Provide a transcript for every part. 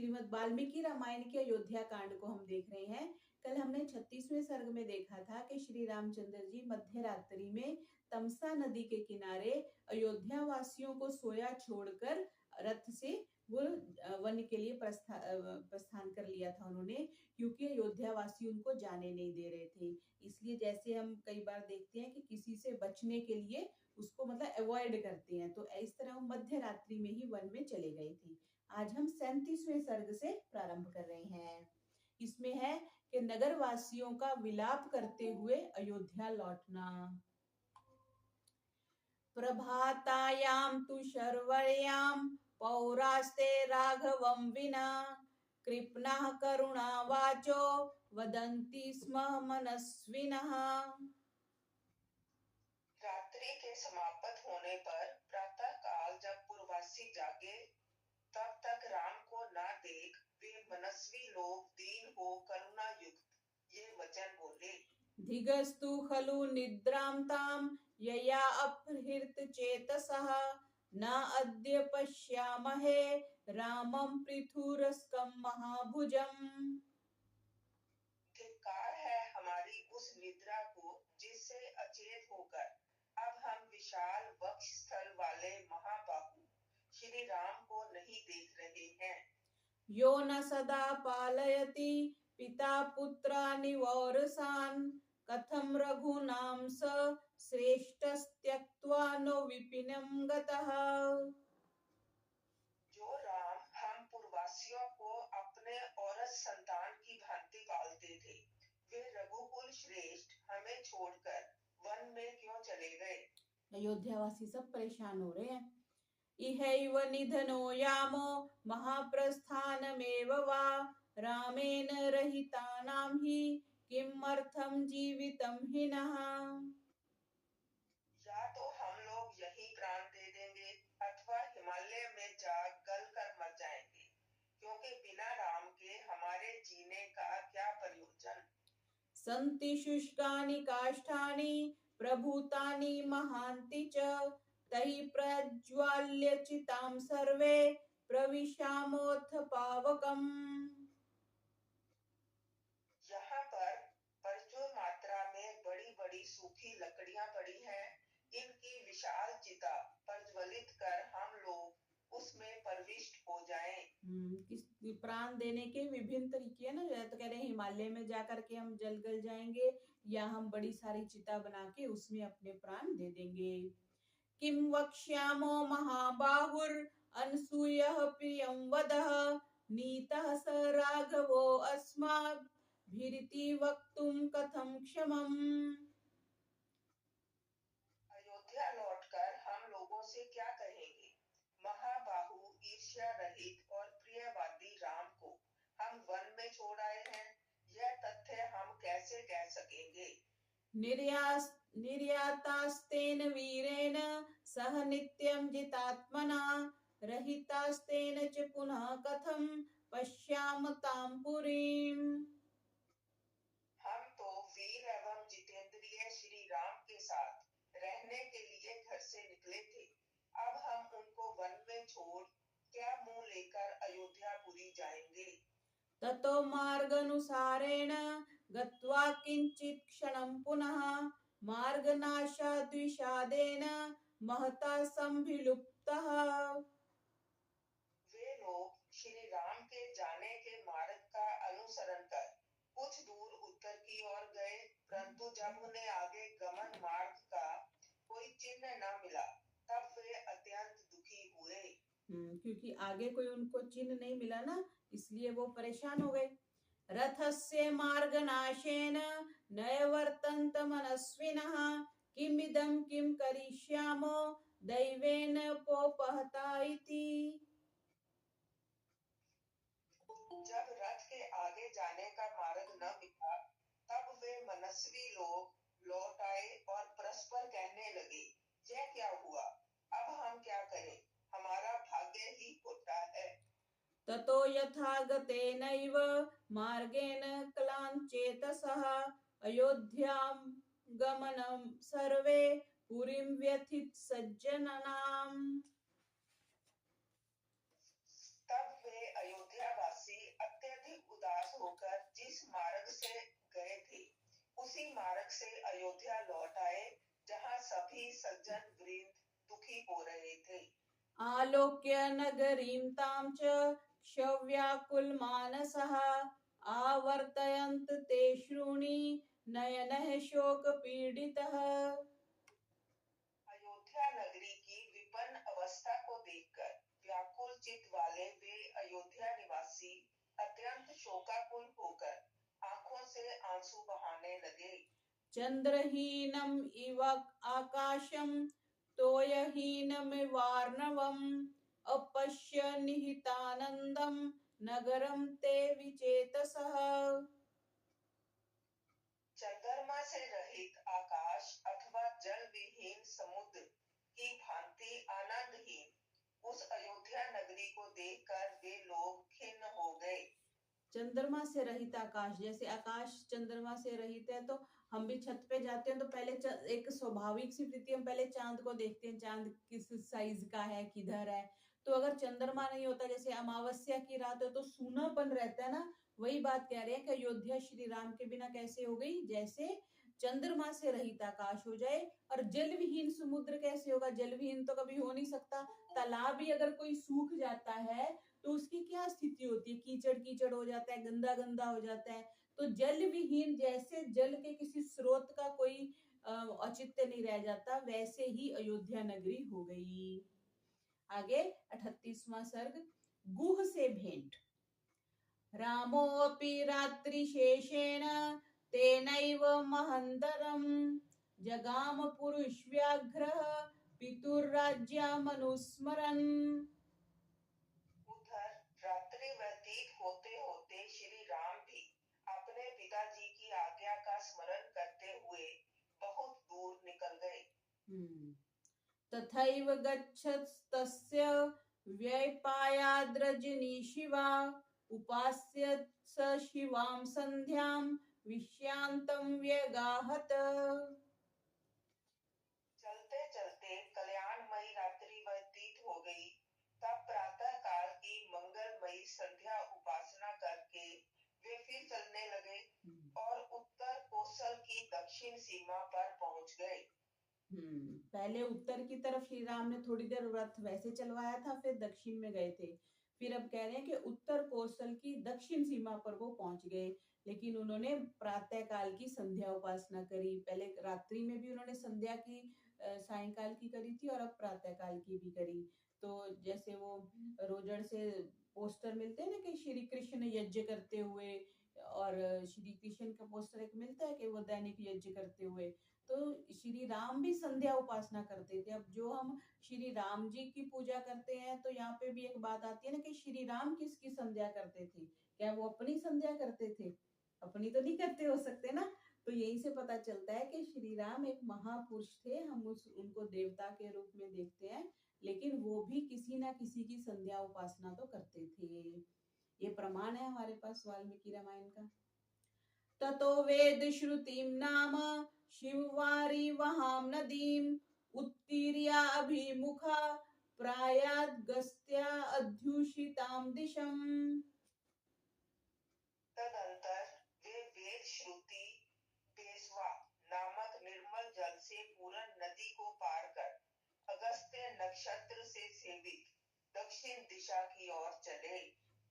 श्रीमद् वाल्मीकि रामायण के अयोध्या कांड को हम देख रहे हैं। कल हमने 36वें सर्ग में देखा था कि श्री रामचंद्र जी मध्य रात्रि में तमसा नदी के किनारे अयोध्या वासियों को सोया छोड़कर रथ से वो वन के लिए प्रस्थान कर लिया था उन्होंने, क्योंकि अयोध्या वासी उनको जाने नहीं दे रहे थे। इसलिए जैसे हम कई बार देखते हैं कि किसी से बचने के लिए उसको मतलब अवॉइड करते हैं, तो इस तरह वो मध्य रात्रि में ही वन में चले गए थे। आज हम 37वें सर्ग से प्रारंभ कर रहे हैं। इसमें है कि नगर वासियों का विलाप करते हुए अयोध्या लौटना। प्रभातायां तु शर्वर्यां पौरास्ते राघवं विना कृपणः करुणा वाचो वदन्ति स्म मनस्विनः। रात्रि के समाप्त होने पर प्रातः काल जब पूर्ववासी जागे तब तक राम को न देख वे मनस्वी लोग दीन हो करुणा युक्त ये वचन बोले। धिगस्तु खलु निद्रां तां यया अपहृत चेतसः न अद्य पश्यामहे रामं पृथुरस्कं महाभुजम्। धिक्कार है हमारी उस निद्रा को जिससे अचेत होकर अब हम विशाल वक्ष स्थल वाले महाबाहु श्री राम को नहीं देख रहे हैं। यो न सदा पालयति पिता पुत्रानि वौरसान् कथं रघूनां स श्रेष्ठस्त्यक्त्वा नो विपिनं गतः। जो राम हम पूर्ववासियों को अपने औरस संतान की भांति पालते थे, वे रघुकुल श्रेष्ठ हमें छोड़कर वन में क्यों चले गए। अयोध्यावासी सब परेशान हो रहे हैं। इहैव निधनो यामो महाप्रस्थानमेव वा रामेण रहितानां हि किमर्थं जीवितं हिनः। या तो हम लोग यही प्राण दे देंगे अथवा हिमालय में जा गल कर मर जाएंगे, क्योंकि बिना राम के हमारे जीने का क्या प्रयोजन। सन्ति शुष्कानि काष्ठानि प्रभूतानि महान्ति च तहि प्रज्वाल्य चितां सर्वे प्रविशामोऽथ पावकम्। यहाँ पर प्रचुर मात्रा में बड़ी बड़ी सूखी लकड़ियां पड़ी हैं, इनकी विशाल चिता प्रज्वलित कर हम लोग उसमें प्रविष्ट हो जाएं। किस प्राण देने के विभिन्न तरीके हैं ना, तो कह रहे हैं हिमालय में जाकर के हम जल गल जाएंगे या हम बड़ी सारी चिता बना के उसमें अपने प्राण दे देंगे। किम वक्ष्यामो महाबाहुर अनसूयः प्रियं वदः नीतः स राघवो अस्माभिरिति वक्तुं कथं क्षमम्। अयोध्या लौटकर हम लोगों से क्या कहेंगे। महाबाहु ईर्ष्या रहित और प्रियवादी राम को हम वन में छोड़ आए हैं, यह तथ्य हम कैसे कह सकेंगे। निर्यातास्तेन वीरेण सह नित्यं जितात्मना रहितास्तेन च पुनः कथं पश्याम तां पुरीम्। हम तो वीर एवं जितेंद्रिय श्री राम के साथ रहने के लिए घर से निकले थे, अब हम उनको वन में छोड़ क्या मुंह लेकर अयोध्यापुरी जाएंगे। ततो मार्गनुसारेण गत्वा किंचित् क्षणं पुनः मार्गनाशाद्विषादेन महता संभिलुप्तः। वे लोग श्री राम के जाने के मार्ग का अनुसरण कर कुछ दूर उत्तर की ओर गए, परंतु जब उन्हें आगे गमन मार्ग का कोई चिन्ह न मिला तब वे अत्यंत दुखी हुए। क्योंकि आगे कोई उनको चिन्ह नहीं मिला ना, इसलिए वो परेशान हो गए। रथस्य मार्गनाशेन नैवर्तन्त मनस्विनः किमिदं किं करिष्यामो दैवेन पोपहता इति। जब रथ के आगे जाने का मार्ग न मिला तब वे मनस्वी लोग लौट आए और परस्पर कहने लगे, यह क्या हुआ, अब हम क्या करें, हमारा भाग्य ही खोटा है। ततो यथागतेनैव मार्गेण क्लाञ्चेतसः अयोध्यां गमनं सर्वे पुरीं व्यथित सज्जनानाम्। तब वे अयोध्यावासी उसी मार्ग से अयोध्या लौट आए जहां सभी सज्जन वृंद दुखी हो रहे थे। आलोक्य नगरीं तां च क्षव्याकुलमानसः आवर्तयन्त ते श्रूणि नयनः शोकपीडितः। अयोध्या नगरी की विपन्न अवस्था को देखकर व्याकुल चित्त वाले वे अयोध्या निवासी अत्यंत शोकाकुल होकर आंखों से आंसू बहाने लगे। चंद्रहीनम इव आकाशम तोयहीनमिवार्णवम् अपश्य निहितानंदम नगरम ते विचेतसः। चंद्रमा से रहित आकाश अथवा जल विहीन समुद्र की भांति आनंदहीन उस अयोध्या नगरी को देखकर वे लोग खिन्न हो गए। चंद्रमा से रहित आकाश, जैसे आकाश चंद्रमा से रहित है तो हम भी छत पे जाते हैं तो पहले एक स्वाभाविक सी वृत्ति, हम पहले चांद को देखते हैं, चांद किस साइज का है, किधर है। तो अगर चंद्रमा नहीं होता, जैसे अमावस्या की रात हो तो सूनापन रहता है ना, वही बात कह रहे हैं कि अयोध्या श्री राम के बिना कैसे हो गई, जैसे चंद्रमा से रहित आकाश हो जाए। और जल विहीन समुद्र कैसे होगा, जल विहीन तो कभी हो नहीं सकता। तालाब भी अगर कोई सूख जाता है तो उसकी क्या स्थिति होती है, कीचड़ कीचड़ हो जाता है, गंदा गंदा हो जाता है। तो जल विहीन, जैसे जल के किसी स्रोत का कोई औचित्य नहीं रह जाता, वैसे ही अयोध्या नगरी हो गई। आगे 38वां सर्ग, गुह से भेंट। रामोऽपि रात्रिशेषेण तेनैव महन्तरम् जगाम पुरुषव्याघ्रः पितुर्राज्यमनुस्मरन्। उधर रात्रि व्यतीत होते होते श्री राम भी अपने पिताजी की आज्ञा का स्मरण करते हुए बहुत दूर निकल गए। तथैव गच्छतस्य व्यपायाद्रजनीशिवा उपास्य स शिवां संध्यां विश्यान्तं व्यगाहत। चलते चलते कल्याणमयी रात्रि व्यतीत हो गई। तब प्रातः काल की मंगलमयी संध्या उपासना करके वे फिर चलने लगे और उत्तर कोसल की दक्षिण सीमा पर पहुंच गए। पहले उत्तर की तरफ श्री राम ने थोड़ी देर व्रत वैसे चलवाया था, फिर दक्षिण में गए थे। फिर अब कह रहे हैं कि उत्तर कोसल की दक्षिण सीमा पर वो पहुंच गए, लेकिन उन्होंने प्रातः काल की संध्या उपासना करी। पहले रात्रि में भी उन्होंने संध्या की सायंकाल की करी थी और अब प्रातः काल की भी करी। तो जैसे वो रोजड़ से पोस्टर मिलते हैं ना कि श्री कृष्ण यज्ञ करते हुए, और श्री कृष्ण का पोस्टर एक मिलता है कि वो दैनिक यज्ञ करते हुए, तो श्री राम भी संध्या उपासना करते थे। अब जो हम श्री राम जी की पूजा करते हैं तो यहाँ पे भी एक बात आती है ना कि श्री राम किसकी संध्या करते थे, क्या वो अपनी संध्या करते थे? अपनी तो नहीं करते हो सकते ना। तो यही से पता चलता है कि श्री राम एक महापुरुष थे, हम उनको देवता के रूप में देखते हैं, लेकिन वो भी किसी ना किसी की संध्या उपासना तो करते थे। ये प्रमाण है हमारे पास वाल्मीकि रामायण का। ततो वेद श्रुतिं नाम शिववारी वहां नदीम उत्तीर्या अभिमुखा प्रायाद्गस्त्या अध्युषितां दिशम। तदंतर वे वेद श्रुति पेशवा नामक निर्मल जल से पूर्ण नदी को पार कर अगस्त्य नक्षत्र से सेवित दक्षिण दिशा की ओर चले।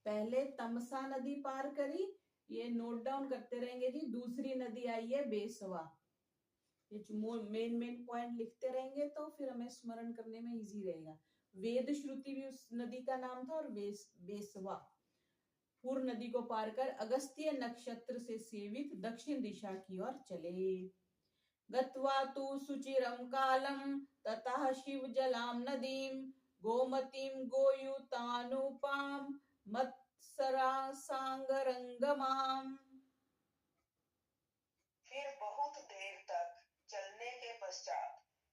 पहले तमसा नदी पार करी, ये नोट डाउन करते रहेंगे जी। दूसरी नदी आई है बेसवा। ये मेन पॉइंट लिखते रहेंगे तो फिर हमें स्मरण करने में इजी रहेगा। वेद श्रुति भी उस नदी का नाम था, और बेसवा पूर्व नदी को पार कर अगस्त्य नक्षत्र से सेवित दक्षिण दिशा की ओर चले। गत्वा तु सुचिरं कालं ततः शिव जलां नदीं गोमतीं गोयुतानुपां मत्सरा सांगरंगमां। फिर बहुत देर तक चलने के पश्चात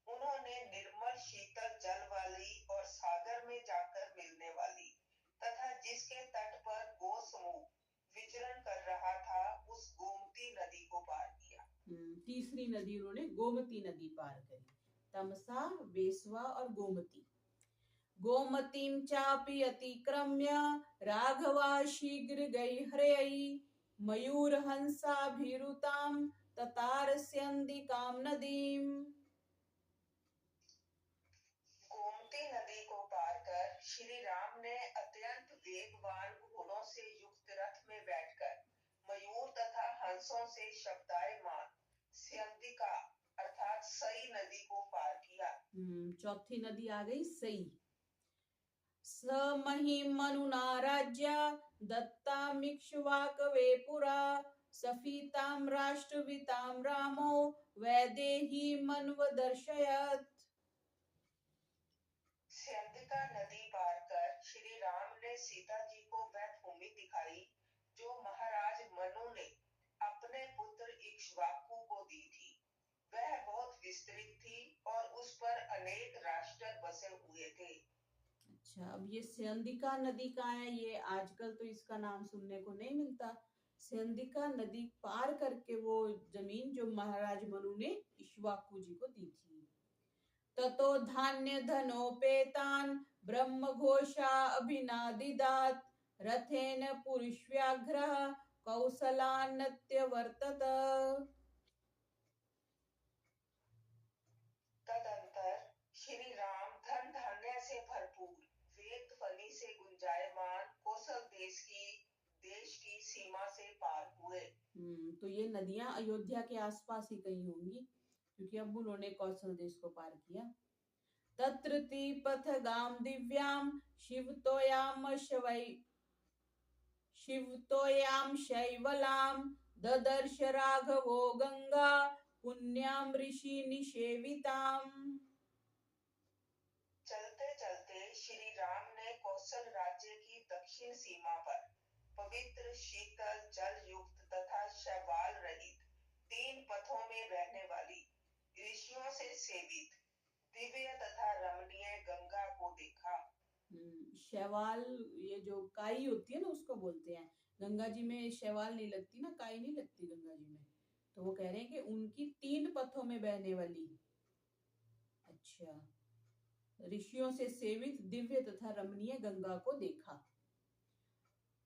उन्होंने निर्मल शीतल जल वाली और सागर में जाकर मिलने वाली तथा जिसके तट पर गो समूह विचरण कर रहा था उस गोमती नदी को पार किया। तीसरी नदी उन्होंने गोमती नदी पार करी। तमसा, बेसवा और गोमती। गोमतीं चापि अतिक्रम्य राघवा शीघ्र गई हरयि मयूर हंसाभिरुतां ततारस्यन्दिकां नदीम। गोमती नदी को पार कर श्री राम ने अत्यंत वेगवान घोड़ों से युक्त रथ में बैठकर मयूर तथा हंसों से शब्दायमान स्यंदिका अर्थात सई नदी को पार किया। चौथी नदी आ गई सई। स महिमनुना राज्य दत्तामिक्ष्वाकवे पुरा सफीतां राष्ट्रवितां रामो वैदेही मनवदर्शयत्। स्यंदिका नदी पार कर श्री राम ने सीता जी को वह भूमि दिखाई जो महाराज मनु ने अपने पुत्र इक्ष्वाकु को दी थी। वह बहुत विस्तृत थी और उस पर अनेक राष्ट्र बसे हुए थे। अच्छा, अब ये स्यंदिका नदी कहाँ है? ये आजकल तो इसका नाम सुनने को नहीं मिलता। स्यंदिका नदी पार करके वो जमीन जो महाराज मनु ने इक्ष्वाकु जी को दी थी। ततो धान्य धनोपेतान ब्रह्म घोषा अभिनादिदात रथेन पुरुष्व्याघ्र कौसलान्नत्य वर्तत। तदंतर श्री राम धन धान्य से भरपूर वेद ध्वनि से गुंजायमान कौशल देश की सीमा से पार हुए। तो ये नदियां अयोध्या के आसपास ही कहीं होंगी क्योंकि अब उन्होंने कौशल देश को पार किया। तत्रति पथगाम दिव्याम शिवतोयाम शैवलाम ददर्श राघवो गंगा पुण्याम ऋषि निषेविताम। चलते चलते श्री राम ने कौशल राज्य की दक्षिण सीमा पर पवित्र शीतल जल युक्त तथा शैवाल रहित 3 पथों में बहने वाली ऋषियों से सेवित दिव्य तथा रमणीय गंगा को देखा। शैवाल ये जो काई होती है ना उसको बोलते हैं। गंगा जी में शैवाल नहीं लगती ना, काई नहीं लगती गंगा जी में। तो वो कह रहे हैं कि उनकी 3 पथों में बहने वाली अच्छा ऋषियों से सेवित दिव्य तथा रमणीय गंगा को देखा।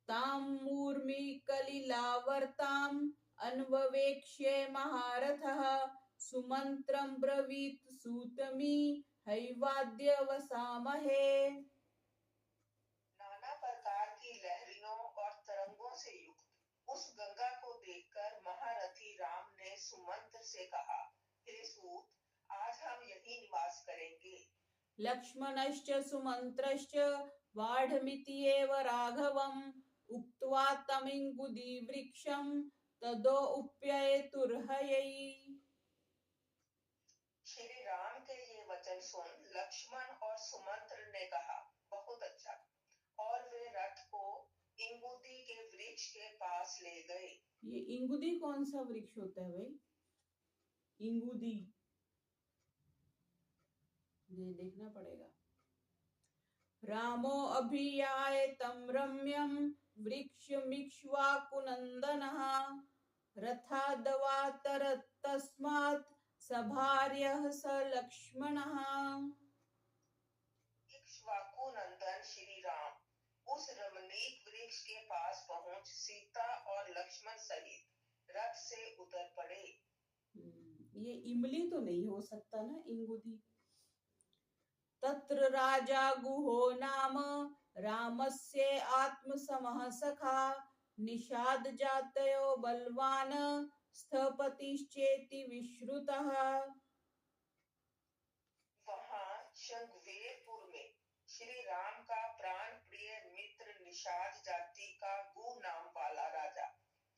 तामूर्मि कलिलावर्ताम अन्ववेक्ष्ये महारथः सुमंत्रं ब्रवीत सूतमी हैवाद्य वसामहे। नाना प्रकार की लहरियों और तरंगों से युक्त उस गंगा को देखकर महारथी राम ने सुमंत्र से कहा, हे सूत, आज हम यहीं निवास करेंगे। लक्ष्मणश्च सुमंत्रश्च वाढमिति एव राघवम् उक्त्वा तमिंगुदी वृक्षं तदो उप्येतुर्हयै। श्री राम के ये वचन सुन लक्ष्मण और सुमंत्र ने कहा, बहुत अच्छा, और वे रथ को इंगुदी के वृक्ष के पास ले गए। ये इंगुदी कौन सा वृक्ष होता है भाई? इंगुदी ये देखना पड़ेगा। रामो अभियाय तम रम्यम वृक्षमिक्ष्वाकुनन्दनः रथादवातरत् तस्मात् सभार्यः स लक्ष्मणः। इक्ष्वाकु नंदन श्री राम उस रमणीक वृक्ष के पास पहुंच सीता और लक्ष्मण सहित रथ से उतर पड़े। ये इमली तो नहीं हो सकता ना, इंगुदी। तत्र राजा गुहो नाम रामस्य आत्मसमः सखा निषाद जातयो बलवान स्थपतिश्चेति विश्रुतः। वहां शंखवेरपुर में श्री राम का प्राण प्रिय मित्र निषाद जाति का गु नाम वाला राजा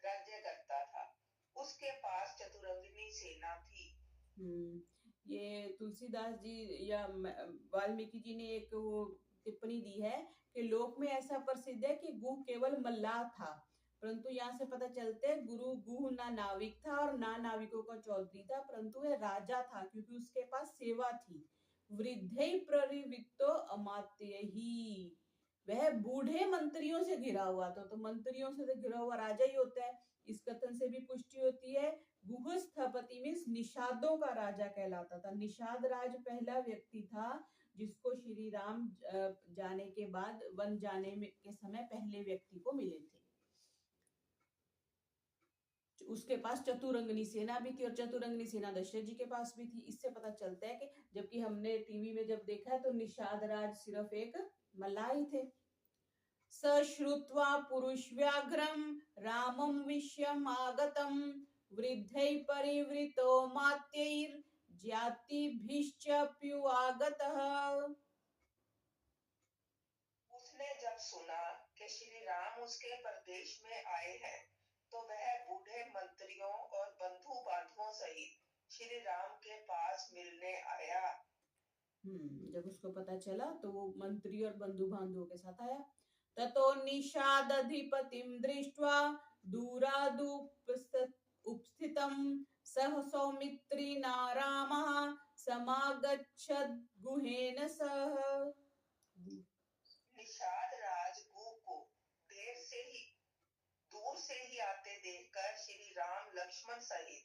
राज्य करता था। उसके पास चतुरंगिनी सेना थी। ये तुलसीदास जी या वाल्मीकि जी ने एक वो टिप्पणी दी है कि लोक में ऐसा प्रसिद्ध है कि गुह केवल मल्लाह था, परंतु यहाँ से पता चलते है गुरु गुह ना नाविक था और ना नाविकों का चौधरी था, परंतु वह राजा था क्योंकि उसके पास सेवा थी। वृद्धै प्ररिवृत्तो अमात्य ही, वह बूढ़े मंत्रियों से घिरा हुआ था। तो मंत्रियों से तो घिरा हुआ राजा ही होता है। इस कथन से भी पुष्टि होती है गुह स्थपति मीन्स निषादों का राजा कहलाता था। निषाद राज पहला व्यक्ति था जिसको श्री राम जाने के बाद वन जाने के समय पहले व्यक्ति को मिले थे। उसके पास चतुरंगनी सेना भी थी और चतुरंगनी सेना दशरथ जी के पास भी थी। इससे पता चलता है कि जबकि हमने टीवी में जब देखा है तो निषाद राज सिर्फ एक मल्लाह थे। सश्रुत्वा पुरुषव्याघ्रम रामं विश्यमागतम वृद्धै परिवृतो मात्यैर् ज्यातिभिश्चाप्युवागतः। उसने जब सुना कि श्री राम उसके प्रदेश में आए हैं, तो वह बूढ़े मंत्रियों और बंधु बांधवों सहित श्री राम के पास मिलने आया। जब उसको पता चला तो वो मंत्री और बंधु बांधवों के साथ आया। ततो निषादधिपतिं दृष्ट्वा दूरादुपस्थितं सह सौमित्रिणा रामः समागच्छद् गुहेन सह। निषाद राज गु को दूर से ही आते देखकर श्री राम लक्ष्मण सहित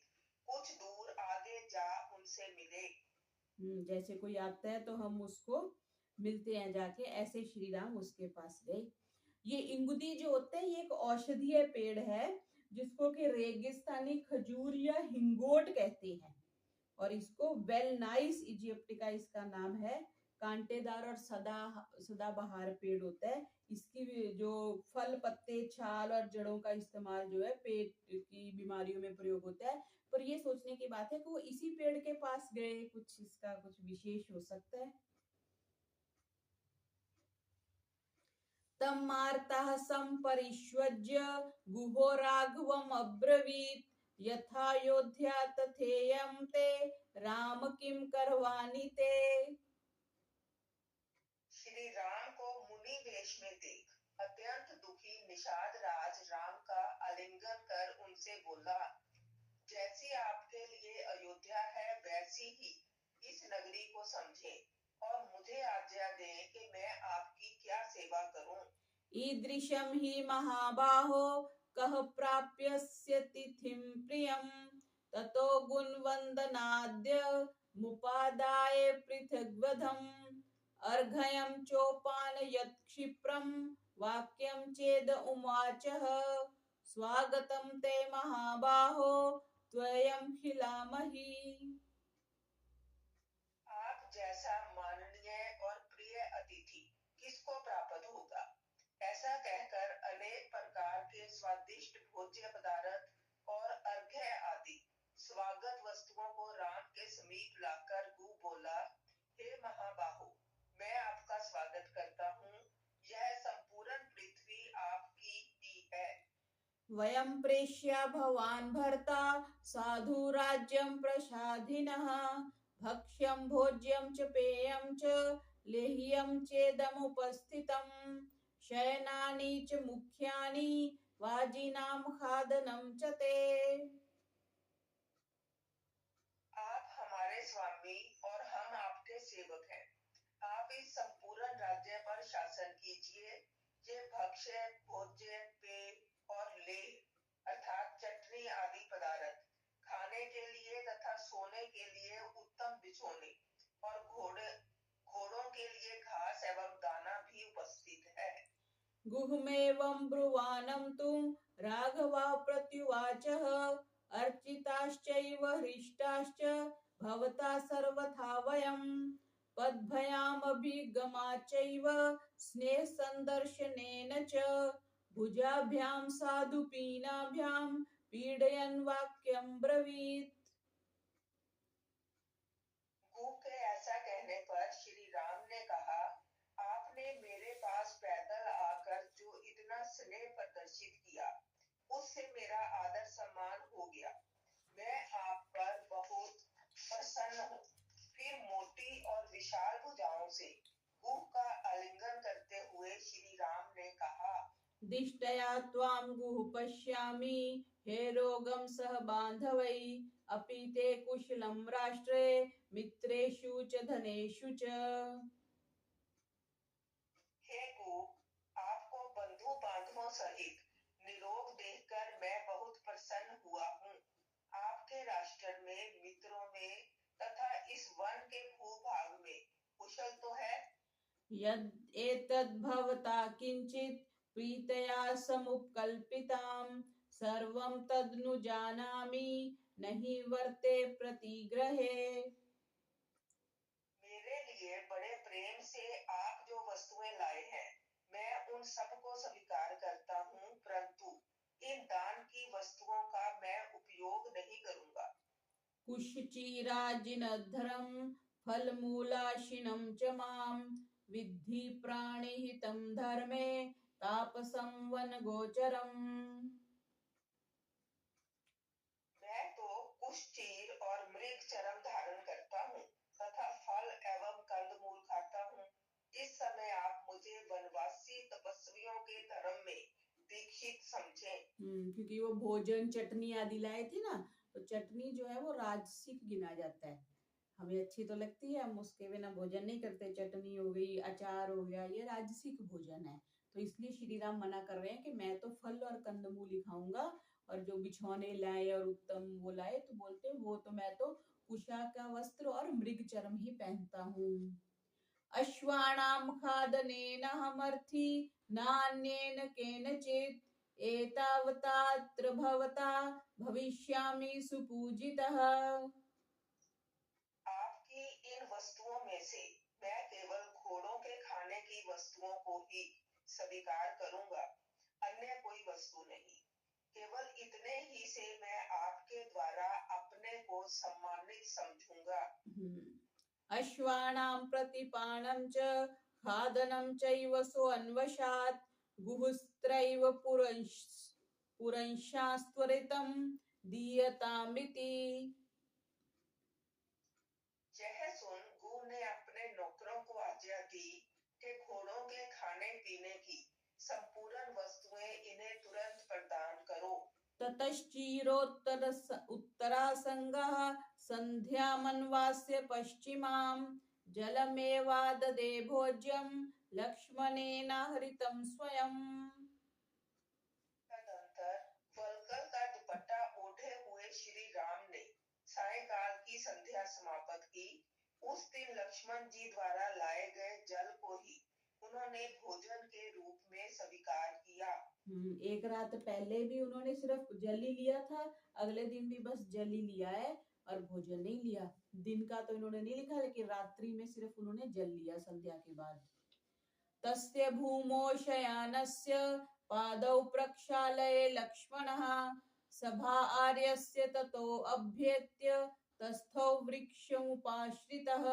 कुछ दूर आगे जा उनसे मिले। जैसे कोई आता है तो हम उसको मिलते हैं जाके, ऐसे श्री राम उसके पास गए। ये इंगुदी जो होता है ये एक औषधीय पेड़ है जिसको कि रेगिस्तानी खजूर या हिंगोट कहते हैं और इसको वेल नाइस इजिप्टिका इसका नाम है। कांटेदार और सदाबहार पेड़ होता है। इसकी जो फल पत्ते छाल और जड़ों का इस्तेमाल जो है पेट की बीमारियों में प्रयोग होता है। पर ये सोचने की बात है कि वो इसी पेड़ के पास गए, कुछ इसका कुछ विशेष हो सकता है। तम मार्ताः संपरिष्वज्य गुहो राघवम् अब्रवीत् यथायोध्या तथेयं ते राम किम करवाणि ते। श्री राम को मुनि वेश में देख अत्यंत दुखी निषाद राज राम का आलिंगन कर उनसे बोला, जैसी आपके लिए अयोध्या है वैसी ही इस नगरी को समझे और मुझे आज्ञा दें कि मैं आपकी क्या सेवा करूं। ईदृशं हि महाबाहो कः प्राप्यस्य तिथिं प्रियं ततो गुणवन्दनाद्य मुपादाय पृथग्वधम् अर्घयं चोपानयत् क्षिप्रं वाक्यं चेद उवाचः स्वागतं ते महाबाहो त्वयं खिलामहि। आप जैसा माननीय और प्रिय अतिथि किसको प्राप्त होगा। ऐसा कहकर अनेक प्रकार के स्वादिष्ट भोज्य पदार्थ और अर्घ्य आदि स्वागत वस्तुओं को राम के समीप लाकर गु बोला, हे महाबाहो, मैं आपका स्वागत करता हूँ। यह संपूर्ण पृथ्वी आपकी ही है। वयं प्रेष्या भवान् भर्ता साधु राज्यं प्रसादिनः भक्ष्यं भोज्यं च पेयं च लेह्यं चेदमुपस्थितं शयनानि च मुख्यानि वाजिनां खादनं च ते। आप हमारे स्वामी और हम आपके सेवक हैं। आप इस संपूर्ण राज्य पर शासन कीजिए। ये भक्ष्य भोज्य पेय और लेह अर्थात चटनी आदि पदार्थ खाने के लिए तथा सोने के लिए उत्तम बिछोने और घोड़ों के लिए घास एवं दाना भी उपस्थित है। गुहमेवं ब्रुवाणं तु राघवा प्रत्युवाचः अर्चिताश्चैव हृष्टाश्च भवता सर्वथा वयं पद्भयामभिगमाच्चैव स्नेहसन्दर्शनेन च भुजाभ्यां साधुपीनाभ्यां पीडयन् वाक्यं ब्रवीत्। गु के ऐसा कहने पर श्री राम ने कहा, आपने मेरे पास पैदल आकर जो इतना स्नेह प्रदर्शित किया उससे मेरा आदर सम्मान हो गया। मैं आप पर बहुत प्रसन्न हूँ। फिर मोटी और विशाल भुजाओं से गु का आलिंगन करते हुए श्री राम ने कहा, दिष्टया त्वां गुः पश्यामि हे रोगं सह बान्धवै अपि ते कुशलं राष्ट्रे मित्रेषु च धनेषु च। हे गु, आपको बंधु बांधवों सहित निरोग देखकर मैं बहुत प्रसन्न हुआ हूँ। आपके राष्ट्र में मित्रों में तथा इस वन के भूभाग में कुशल तो है। यद् एतद् भवता किंचित प्रीतया समुपकल्पितां सर्वं तद्नु जानामि नहीं वर्ते प्रतिग्रहे। मेरे लिए बड़े प्रेम से आप जो वस्तुएं लाए हैं, मैं उन सबको स्वीकार करता हूँ, परंतु इन दान की वस्तुओं का मैं उपयोग नहीं करूंगा। कुशचीराजिनद्धरं फलमूलाशिनं च मां विद्धि प्राणिहितं धर्मे तापसं वनगोचरम्। मैं तो कुशचीर और मृग चर्म धारण करता हूँ तथा फल एवं कंदमूल खाता हूँ। इस समय आप मुझे वनवासी तपस्वियों के धर्म में दीक्षित समझें। क्योंकि वो भोजन चटनी आदि लाए थे ना, तो चटनी जो है वो राजसिक गिना जाता है। हमें अच्छी तो लगती है, हम उसके बिना भोजन नहीं करते। चटनी हो गई, अचार हो गया, ये राजसिक भोजन है। तो इसलिए श्री राम मना कर रहे हैं कि मैं तो फल और कंदमूल ही खाऊंगा, और जो बिछौने लाए और उत्तम वो लाए तो बोलते हैं वो तो मैं तो कुशा का वस्त्र और मृग चर्म ही पहनता हूँ। अश्वाणाम खादनेन हमर्थी नान्येन केनचित् एतावतात्र भवता भविष्यामि सुपूजितः। आपकी इन वस्तुओं में से मैं केवल घोड़ों के खाने की वस्तुओं को ही स्वीकार करूंगा, अन्य कोई वस्तु नहीं। केवल इतने ही से मैं आपके द्वारा अपने को सम्मानित समझूंगा। अश्वानां प्रतिपानं च खादनं चैव सोऽन्वशात् गुहुस्त्रैव पुरंशास्त्वरितं दीयतामिति। यह सुन गुरु ने अपने नौकरों को आज्ञा दी कि घोड़ों के खाने पीने की संपूर्ण वस्तुएं इन्हें तुरंत प्रदान करो। ततश्चिरोत्तर उत्तरासंगः संध्यामन्वास्य पश्चिमां जलमेवाददे भोज्यं लक्ष्मणेन हरितं स्वयं। तदंतर वल्कल का दुपट्टा ओढ़े हुए श्री राम ने सायंकाल की संध्या समाप्त की। उस दिन लक्ष्मण जी द्वारा लाए गए जल को ही उन्होंने भोजन के रूप में स्वीकार किया। एक रात पहले भी उन्होंने सिर्फ जल ही लिया था, अगले दिन भी बस जल ही लिया है और भोजन नहीं लिया। दिन का तो इन्होंने नहीं लिखा, लेकिन रात्रि में सिर्फ उन्होंने जल लिया संध्या के बाद। तस्य भूमो शयानस्य पादौ प्रक्षालये लक्ष्मणः सभा आर्यस्य ततो अभ्येत्य तस्थौ वृक्षमुपाश्रितः।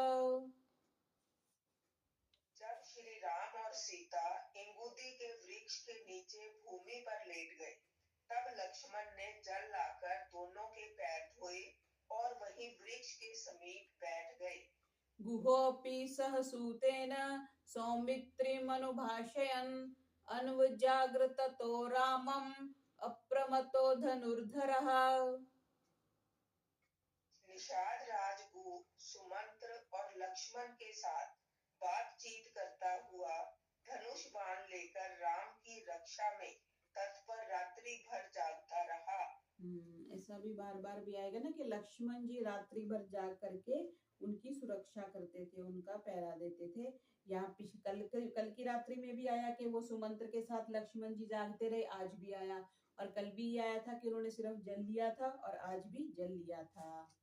जब श्री राम और सीता इंगुदी के वृक्ष के नीचे भूमि पर लेट गए, तब लक्ष्मण ने जल लाकर दोनों के पैर धोए और वहीं वृक्ष के समीप बैठ गए। गुहोऽपि सह सूतेन सौमित्रिमनुभाषयन् अन्वजाग्रततो रामम् अप्रमत्तो धनुर्धरः। निषाद राजगुह सुमंत्र और लक्ष्मण के साथ बातचीत करता हुआ धनुष बाण लेकर राम की रक्षा में तत्पर रात्रि भर जागता रहा। ऐसा भी बार बार भी आएगा ना कि लक्ष्मण जी रात्रि भर जाग करके उनकी सुरक्षा करते थे, उनका पहरा देते थे। यहाँ कल की रात्रि में भी आया कि वो सुमंत्र के साथ लक्ष्मण जी जागते रहे, आज भी आया। और कल भी आया था कि उन्होंने सिर्फ जल लिया था, और आज भी जल लिया था।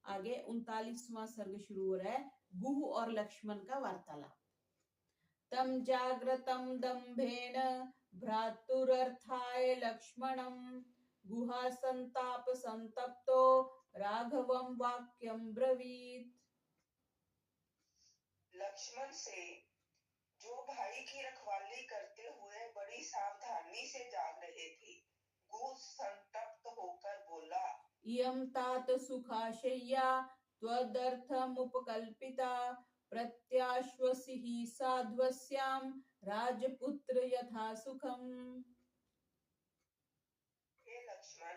आगे 39वां सर्ग शुरू हो रहा है, गुह और लक्ष्मण का वार्तालाप। तम जाग्रतम दंभेन भ्रातुरर्थाय लक्ष्मणं गुहा संताप संतप्तो राघवं वाक्यं ब्रवीत। लक्ष्मण से, जो भाई की रखवाली करते हुए बड़ी सावधानी से जाग रहे थे, गुह संतप्त होकर बोला, इयं तात सुखाशय्या त्वदर्थमुपकल्पिता प्रत्याश्वसिः साध्वस्यां राजपुत्र यथा सुखम्। हे लक्ष्मण,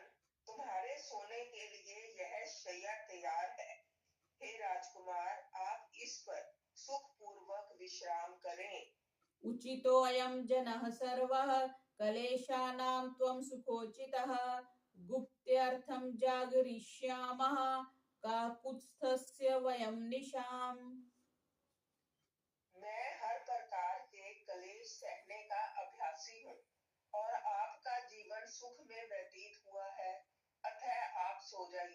तुम्हारे सोने के लिए यह शैया तैयार है। हे राजकुमार, आप इस पर सुख पूर्वक विश्राम करें। उचितो अयं जनः सर्वः कलेशानां त्वं सुखोचितः गुप्त्यर्थं जागरिष्यामः काकुत्स्थस्य वयं निशाम्। मैं हर प्रकार के कलेश सहने का अभ्यासी हूँ और आपका जीवन सुख में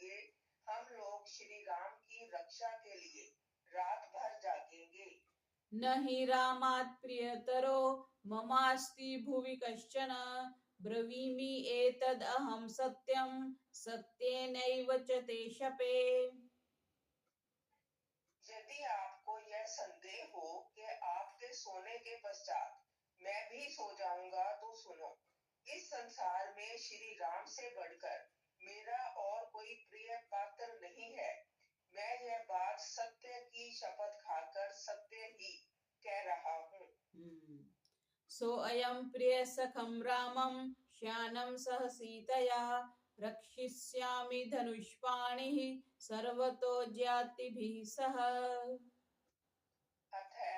लिए हम लोग श्री राम की रक्षा के लिए रात भर जागेंगे। न हि रामात् प्रियतरो ममास्ति भुवि कश्चन ब्रवीमि एतद् अहं सत्यं सत्येनैव च ते शपे। यदि आपको यह संदेह हो कि आपके सोने के पश्चात मैं भी सो जाऊंगा तो सुनो, इस संसार में श्री राम से बढ़कर मेरा और कोई प्रिय पात्र नहीं है। मैं यह बात सत्य की शपथ खाकर सत्य ही कह रहा हूँ। सो अयं प्रिय सखं रामं श्यानं सह सीतया रक्षिष्यामि धनुष्पाणिः सर्वतो ज्यातिभिः सह। अतः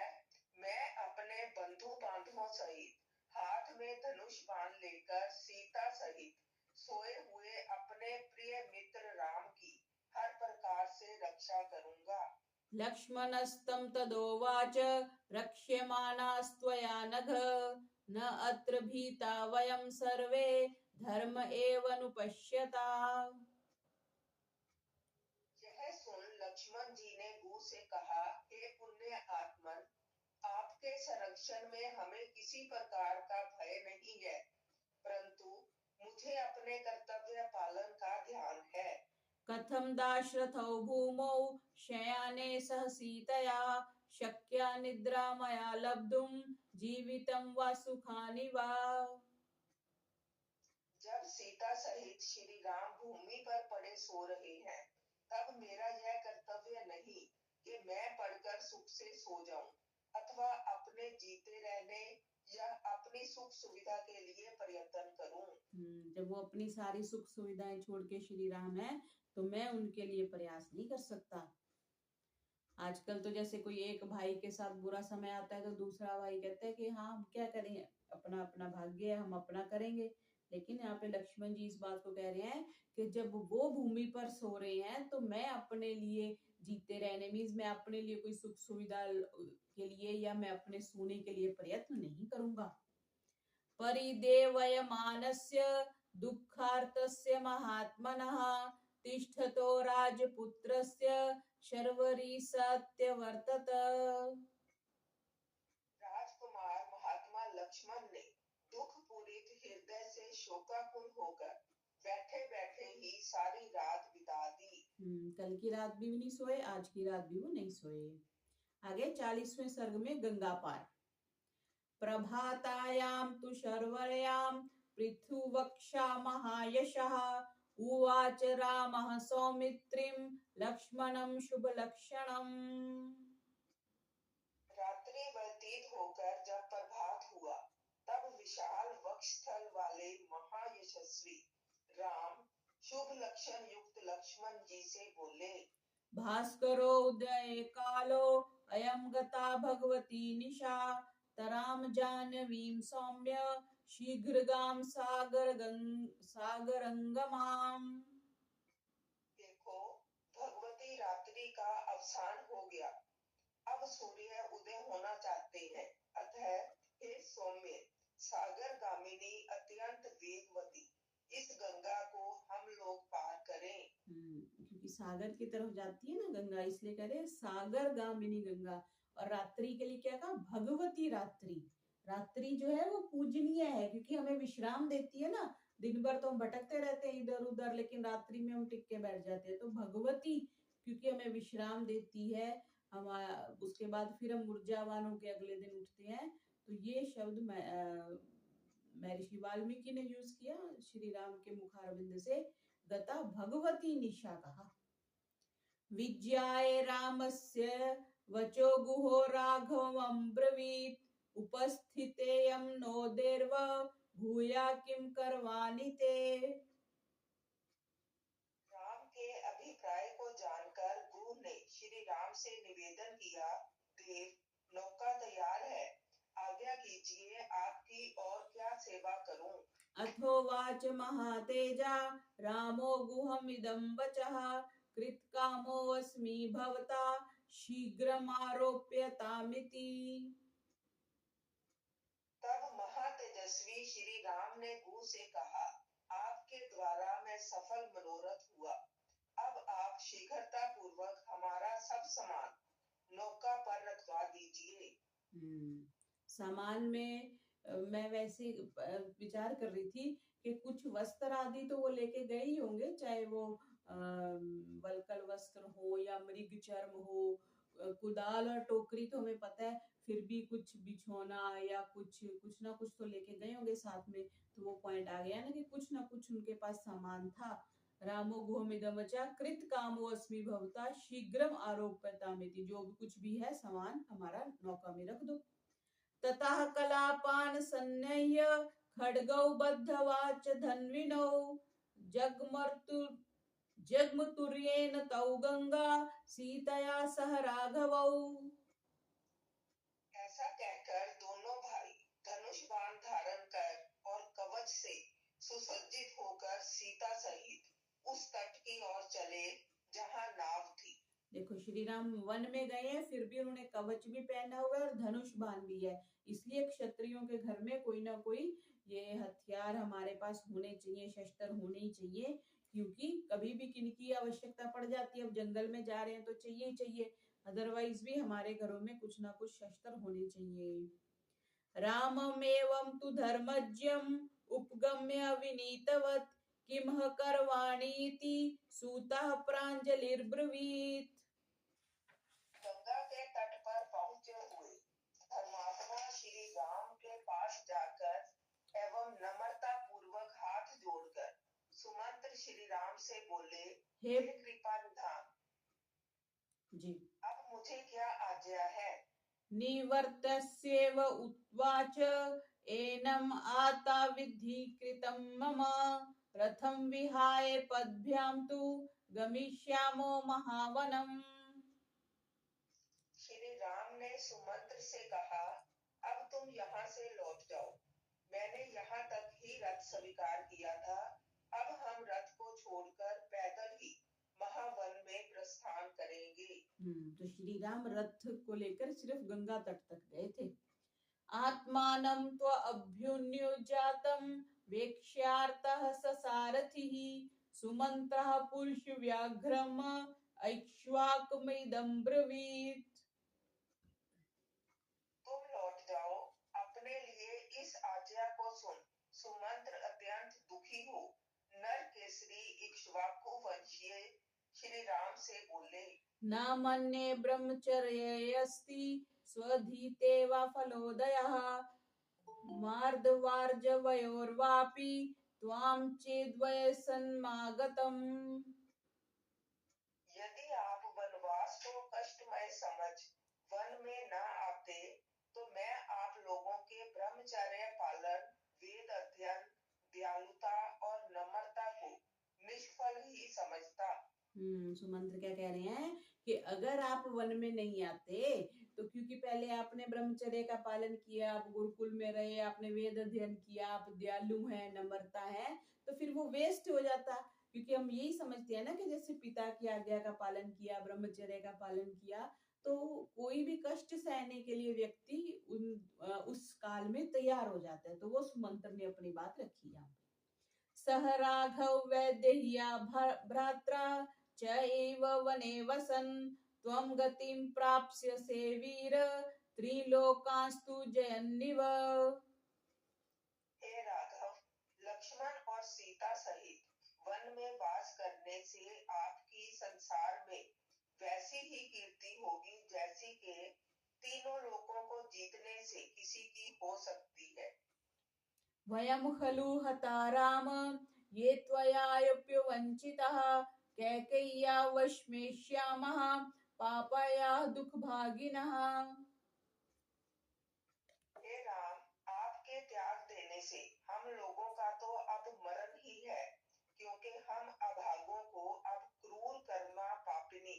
मैं अपने बंधु बांधवों सहित हाथ में धनुष बाण लेकर सीता सहित सोए हुए अपने प्रिय मित्र राम की हर प्रकार से रक्षा करूंगा। लक्ष्मणस्तं तदोवाच रक्ष्यमाणास्त्वया नघ न अत्र भीता वयं सर्वे धर्म एवनुपश्यता। यह सुन लक्ष्मण जी ने गु से कहा, हे पुण्य आत्मन, आपके संरक्षण में हमें किसी प्रकार का भय नहीं है, परंतु मुझे अपने कर्तव्य पालन का ध्यान है। कथं दाशरथौ भूमौ शयाने सह सीतया शक्या निद्रा मया लब्धुं जीवितं वा सुखानि वा। जब सीता सहित श्री राम भूमि पर पड़े सो रहे हैं, तब मेरा यह कर्तव्य नहीं कि मैं पढ़कर सुख से सो जाऊं अथवा अपने जीते रहने या अपनी सुख सुविधा के लिए प्रयत्न करूं। जब वो अपनी सारी सुख सुविधाएं छोड़ के श्री राम है तो मैं उनके लिए प्रयास नहीं कर सकता। आजकल तो जैसे कोई एक भाई के साथ बुरा समय आता है तो दूसरा भाई कहता है कि हाँ हम क्या करें, अपना अपना भाग्य है, हम अपना करेंगे। लेकिन यहाँ पे लक्ष्मण जी इस बात को कह रहे हैं कि जब वो भूमि पर सो रहे हैं तो मैं अपने लिए जीते रहने मीन्स मैं अपने लिए कोई सुख सुविधा के लिए या मैं अपने सोने के लिए प्रयत्न नहीं करूंगा। परिदेवयमानस्य दुःखार्तस्य महात्मनः तिष्ठतो राजपुत्रस्य शर्वरी सत्यवर्तत। राजकुमार महात्मा लक्ष्मण ने दुख पूरित हृदय से शोकाकुल होकर बैठे बैठे ही सारी रात बिता दी। कल की रात भी नहीं सोए, आज की रात भी वो नहीं सोए। आगे 40वें सर्ग में गंगा पार। प्रभातायां तु शर्वर्यां पृथुवक्षा महायशः उवाच रामः सौमित्रिं लक्ष्मणं शुभलक्षणम्। रात्रि व्यतीत होकर जब प्रभात हुआ, तब विशाल वक्षस्थल वाले महायशस्वी राम शुभ लक्षण युक्त लक्ष्मण जी से बोले, भास्करो उदय कालो अयं गता भगवती निशा तराम जाह्नवीं सौम्य शीघ्रगाम सागरंगमाम। देखो, भगवती रात्रि का अवसान हो गया, अब सूर्य उदय होना चाहते हैं, अतः हे सौम्य सागर गामिनी अत्यंत वेगवती इस गंगा को हम लोग पार करें। क्योंकि सागर की तरफ जाती है ना गंगा, इसलिए कह रहे सागर गामिनी गंगा। और रात्रि के लिए क्या कहा, भगवती रात्रि। रात्रि जो है वो पूजनीय है क्योंकि हमें विश्राम देती है ना। दिन भर तो हम भटकते रहते हैं इधर उधर, लेकिन रात्रि में हम टिक के बैठ जाते हैं। तो भगवती क्योंकि हमें विश्राम देती है, हम उसके बाद फिर हम ऊर्जावान होके अगले दिन उठते हैं। तो ये शब्द महर्षि वाल्मीकि ने यूज किया श्री राम के मुखारविंद से गता भगवती निशा कहा। विज्ञाय रामस्य वचो गुहो राघवं ब्रवीत उपस्थितेयं नो देर्व भूया किम करवाणि ते। राम के अभिप्राय को जानकर गुरु ने श्री राम से निवेदन किया, देव नौका तैयार है, आज्ञा कीजिए आपकी और क्या सेवा करूं। अथोवाच महातेजा रामो गुहमिदं वचः कृतकामोऽस्मि भवता शीघ्रमारोप्यतामिति। तब महातेजस्वी श्री राम ने गु से कहा, आपके द्वारा मैं सफल मनोरथ हुआ, आप शीघ्रता पूर्वक हमारा सब सामान नौका पर रखवा दीजिए। सामान में मैं वैसे विचार कर रही थी कि कुछ वस्त्र आदि तो वो लेके गए ही होंगे, चाहे वो वल्कल वस्त्र हो या मृग चर्म हो, कुदाल और टोकरी तो हमें पता है, फिर भी कुछ बिछौना या कुछ कुछ ना कुछ तो लेके गए होंगे साथ में। तो वो पॉइंट आ गया ना कि कुछ ना कुछ उनके पास सामान था। रामो गुहमिदमचा कृत कामो अस्मि भवता शीघ्रम आरोप्यतामिति, जो भी कुछ भी है सामान हमारा नौका में रख दो। ततः कलापान सन्नह्य खड्गौ बद्धवाच धन्विनौ जग्मतुर्येन तौ गंगा सीतया सह राघवौ। ऐसा कहकर दोनों भाई धनुष बाण धारण कर और कवच से सुसज्जित होकर सीता सहित उस तट की ओर चले जहां नाव थी। देखो, श्री राम वन में गए हैं, फिर भी उन्होंने कवच भी पहना हुआ है और धनुष बाण भी है। इसलिए क्षत्रियों के घर में कोई ना कोई ये हथियार हमारे पास होने चाहिए, शस्त्र होने ही चाहिए, क्योंकि कभी भी किनकी आवश्यकता पड़ जाती है। अब जंगल में जा रहे हैं तो चाहिए ही चाहिए, अदरवाइज भी हमारे घरों में कुछ ना कुछ शस्त्र होने चाहिए। राममेवं तु धर्मज्ञम् उपगम्य विनीतवत् किमह करवाणीति सूतः प्राञ्जलिर्ब्रवीत्। गंगा के तट पर पहुंचे हुए धर्मात्मा श्री राम के पास जाकर एवं नम्रता पूर्वक हाथ जोड़कर सुमंत्र श्री राम से बोले, हे हे कृपा निधान जी, अब मुझे क्या आज्ञा है। निवर्तस्येव उवाच एनम् आता विद्धि कृतं मम रथं विहाय पद्भ्यां तु गमिष्यामो महावनम्। श्री राम ने सुमंत्र से कहा, अब तुम यहाँ से लौट जाओ, मैंने यहाँ तक ही रथ स्वीकार किया था, अब हम रथ को छोड़कर पैदल ही महावन में प्रस्थान करेंगे। तो श्री राम रथ को लेकर सिर्फ गंगा तट तक गए थे। आत्मानं त्वभ्युन्युजातं वेक्ष्यार्तः ससारथिः सुमन्त्रः पुरुषव्याघ्रम् ऐक्ष्वाकमिदं ब्रवीत्। तुम लौट जाओ, अपने लिए इस आज्ञा को सुन। सुमंत्र अत्यंत दुखी हो नर केसरी इक्ष्वाकु वंशीय श्री राम से बोले, न मन्ये ब्रह्मचर्येऽस्ति स्वधीते वा फलोदयः मार्दवार्जवयोर्वापि त्वां चेद्वयसन्मागतम्। यदि आप वनवास को कष्टमय समझ वन में न आते तो मैं आप लोगों के ब्रह्मचर्य पालन, वेद अध्ययन, दयालुता और नम्रता को निष्फल ही समझता। सुमंत्र क्या कह रहे हैं कि अगर आप वन में नहीं आते तो, क्योंकि पहले आपने ब्रह्मचर्य का पालन किया, आप गुरुकुल में रहे, आपने वेद अध्ययन किया, आप दयालु हैं, नम्रता है, तो फिर वो वेस्ट हो जाता। क्योंकि हम यही समझते हैं ना कि जैसे पिता की आज्ञा का पालन किया, ब्रह्मचर्य का पालन किया, तो कोई भी कष्ट सहने के लिए व्यक्ति उस काल में तैयार हो जाता है। तो वो सुमंत्र ने अपनी बात रखी यहाँ पे। सह राघव वैदेह्या भ्रात्रा चैव वने वसन् त्वं गतिं प्राप्स्यसे वीर त्रिलोकांस्तु जयन्निव। हे राघव, लक्ष्मण और सीता सहित वन में वास करने से आपकी संसार में वैसी ही कीर्ति होगी जैसी कि तीनों लोकों को जीतने से किसी की हो सकती है। वयं खलु हता राम ये त्वयाप्यवंचितः कैकेय्या वश्मेष्यामः पापया दुःखभागिनः। हे राम, आपके त्याग देने से हम लोगों का तो अब मरण ही है, क्योंकि हम अभागों को अब क्रूर कर्मा पापिनी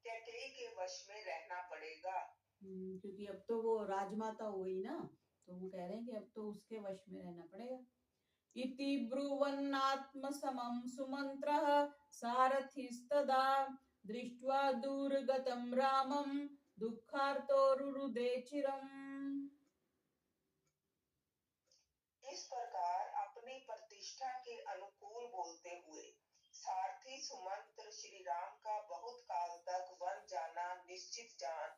कैकेयी के वश में रहना पड़ेगा। क्योंकि अब तो वो राजमाता हो गई ना, तो वो कह रहे हैं कि अब तो उसके वश में रहना पड़ेगा। इति ब्रुवन्नात्मसमं सुमन्त्रः सारथिस्तदा दृष्ट्वा दूरगतं रामं दुःखार्तो रुरुदे चिरम्। इस प्रकार अपनी प्रतिष्ठा के अनुकूल बोलते हुए सारथी सुमंत्र श्री राम का बहुत काल तक वन जाना निश्चित जान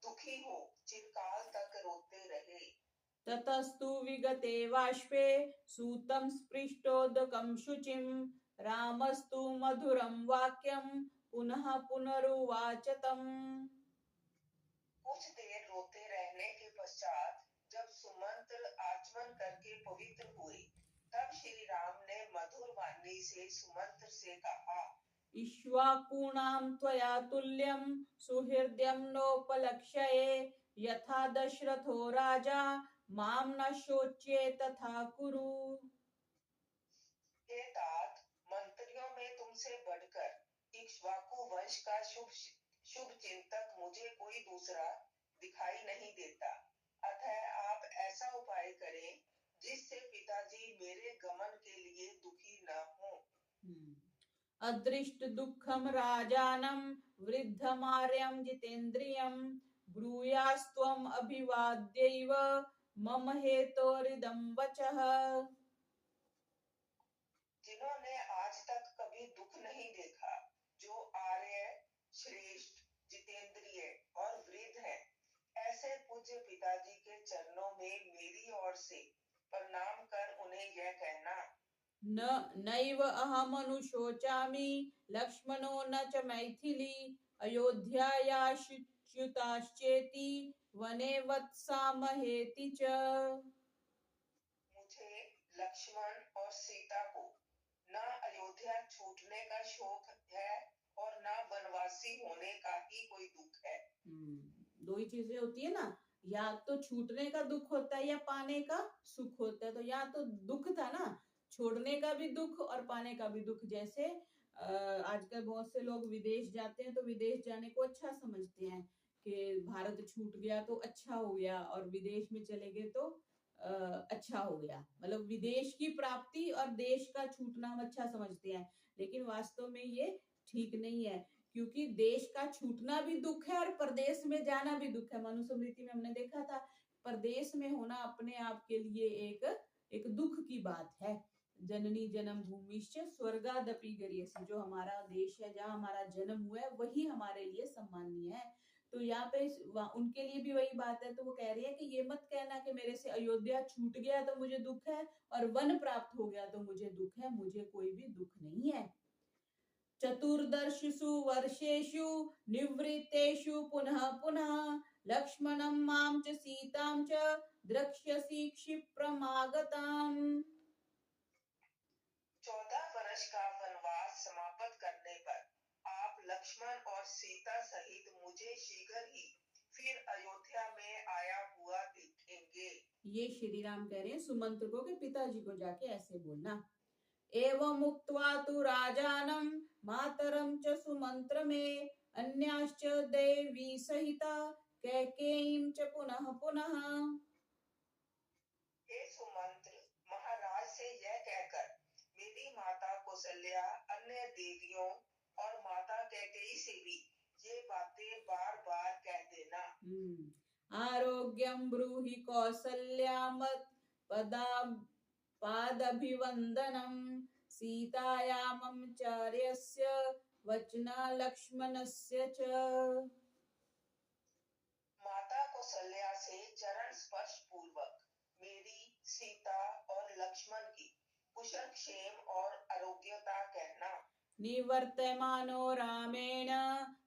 दुखी हो चिरकाल तक रोते रहे। ततस्तु विगते बाष्पे सूतं स्पृष्टोदकं शुचिं रामस्तु मधुरं वाक्यं पुनः पुनरुवाच तम्। कुछ देर रोते रहने के पश्चात जब सुमंत्र आचमन करके पवित्र हुए, तब श्री राम ने मधुर वाणी से सुमंत्र से कहा, इक्ष्वाकूणां त्वया तुल्यं सुहृदयं नोपलक्ष्ये यथा दशरथो राजा मां न शोच्ये तथा कुरु। हे तात, मंत्रियों में तुमसे बढ़कर इक्ष्वाकु वंश का शुभ चिंतक मुझे कोई दूसरा दिखाई नहीं देता। अतः आप ऐसा उपाय करें जिससे पिताजी मेरे गमन के लिए दुखी न हो। अदृष्ट दुःखं राजानं वृद्धमार्यं जितेन्द्रियं ब्रूयास्त्वम् अभिवाद्यैव मम हेतोरिदं वचः। जिन्होंने आज तक कभी दुख नहीं देखा, जो आर्य श्रेष्ठ जितेंद्रिय और वृद्ध हैं, ऐसे पूज्य पिताजी के चरणों में मेरी ओर से प्रणाम कर उन्हें यह कहना, नैव अहमनुशोचामि लक्ष्मणो न च मैथिली अयोध्यायाश्च्युताश्चेति वने वत्सामहेति च। मुझे लक्ष्मण और सीता को न अयोध्या छूटने का शोक है और न वनवासी होने का ही कोई दुख है। दो ही चीजें होती है ना, या तो छूटने का दुख होता है या पाने का सुख होता है। तो या तो दुख था ना, छोड़ने का भी दुख और पाने का भी दुख। जैसे आजकल बहुत से लोग विदेश जाते हैं तो विदेश जाने को अच्छा समझते हैं कि भारत छूट गया तो अच्छा हो गया, और विदेश में चले गए तो अच्छा हो गया। मतलब विदेश की प्राप्ति और देश का छूटना हम अच्छा समझते हैं, लेकिन वास्तव में ये ठीक नहीं है, क्योंकि देश का छूटना भी दुख है और परदेश में जाना भी दुख है। मनुस्मृति में हमने देखा था, परदेश में होना अपने आप के लिए एक दुख की बात है। जननी जन्म भूमिश्च स्वर्गादपि गरीयसी, जो हमारा देश है, जहाँ हमारा जन्म हुआ है, वही हमारे लिए सम्माननीय है। तो यहाँ पे उनके लिए भी वही बात है। तो वो कह रही है कि ये मत कहना कि मेरे से अयोध्या छूट गया तो मुझे दुख है और वन प्राप्त हो गया तो मुझे दुख है। मुझे कोई भी दुख नहीं है। चतुर्दशसु वर्षेषु निवृत्तेषु पुनः पुनः लक्ष्मणं मां च सीतां च द्रक्ष्यसि क्षिप्रमागताम्। 14 वर्ष का वनवास समाप्त करने पर आप लक्ष्मण और सीता सहित मुझे शीघ्र ही फिर अयोध्या में आया हुआ देखेंगे। ये श्री राम कह रहे हैं सुमंत्र को कि पिताजी को जाके ऐसे बोलना। एवं उक्त्वा तु राजानं मातरं च सुमंत्र में अन्याश्च देवी सहिता कैकेयीं च पुनः पुनः। हे सुमंत्र, महाराज से यह कहकर मेरी माता कौशल्या, अन्य देवियों और माता कैकेयी से भी ये बातें बार बार कह देना। आरोग्यं ब्रूहि कौसल्या मत् पादभिवंदनम सीतायां मम चार्यस्य वचना लक्ष्मणस्य च। माता कौशल्या से चरण स्पर्श पूर्वक मेरी, सीता और लक्ष्मण की कुशल क्षेम और आरोग्यता कहना। निवर्तमानो रामेण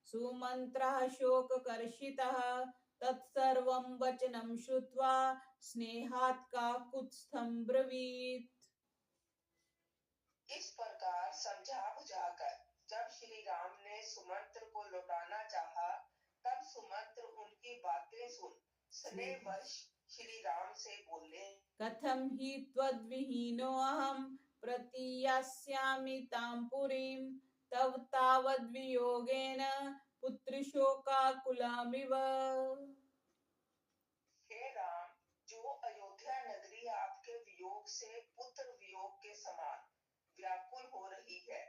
सुमंत्रः शोककर्षितः तत्सर्वं वचनं श्रुत्वा स्नेहात् काकुत्स्थं ब्रवीत्। इस प्रकार समझा बुझाकर जब श्री राम ने सुमंत्र को लौटाना चाहा, तब सुमंत्र उनकी बातें सुन स्नेहवश श्री राम से बोले, कथं हि त्वद्विहीनो अहं प्रतीयास्यामि तां पुरीं तव तावद्वियोगेन पुत्रशोकाकुलामिव। हे राम, जो अयोध्या नगरी आपके वियोग से पुत्र वियोग के समान व्याकुल हो रही है,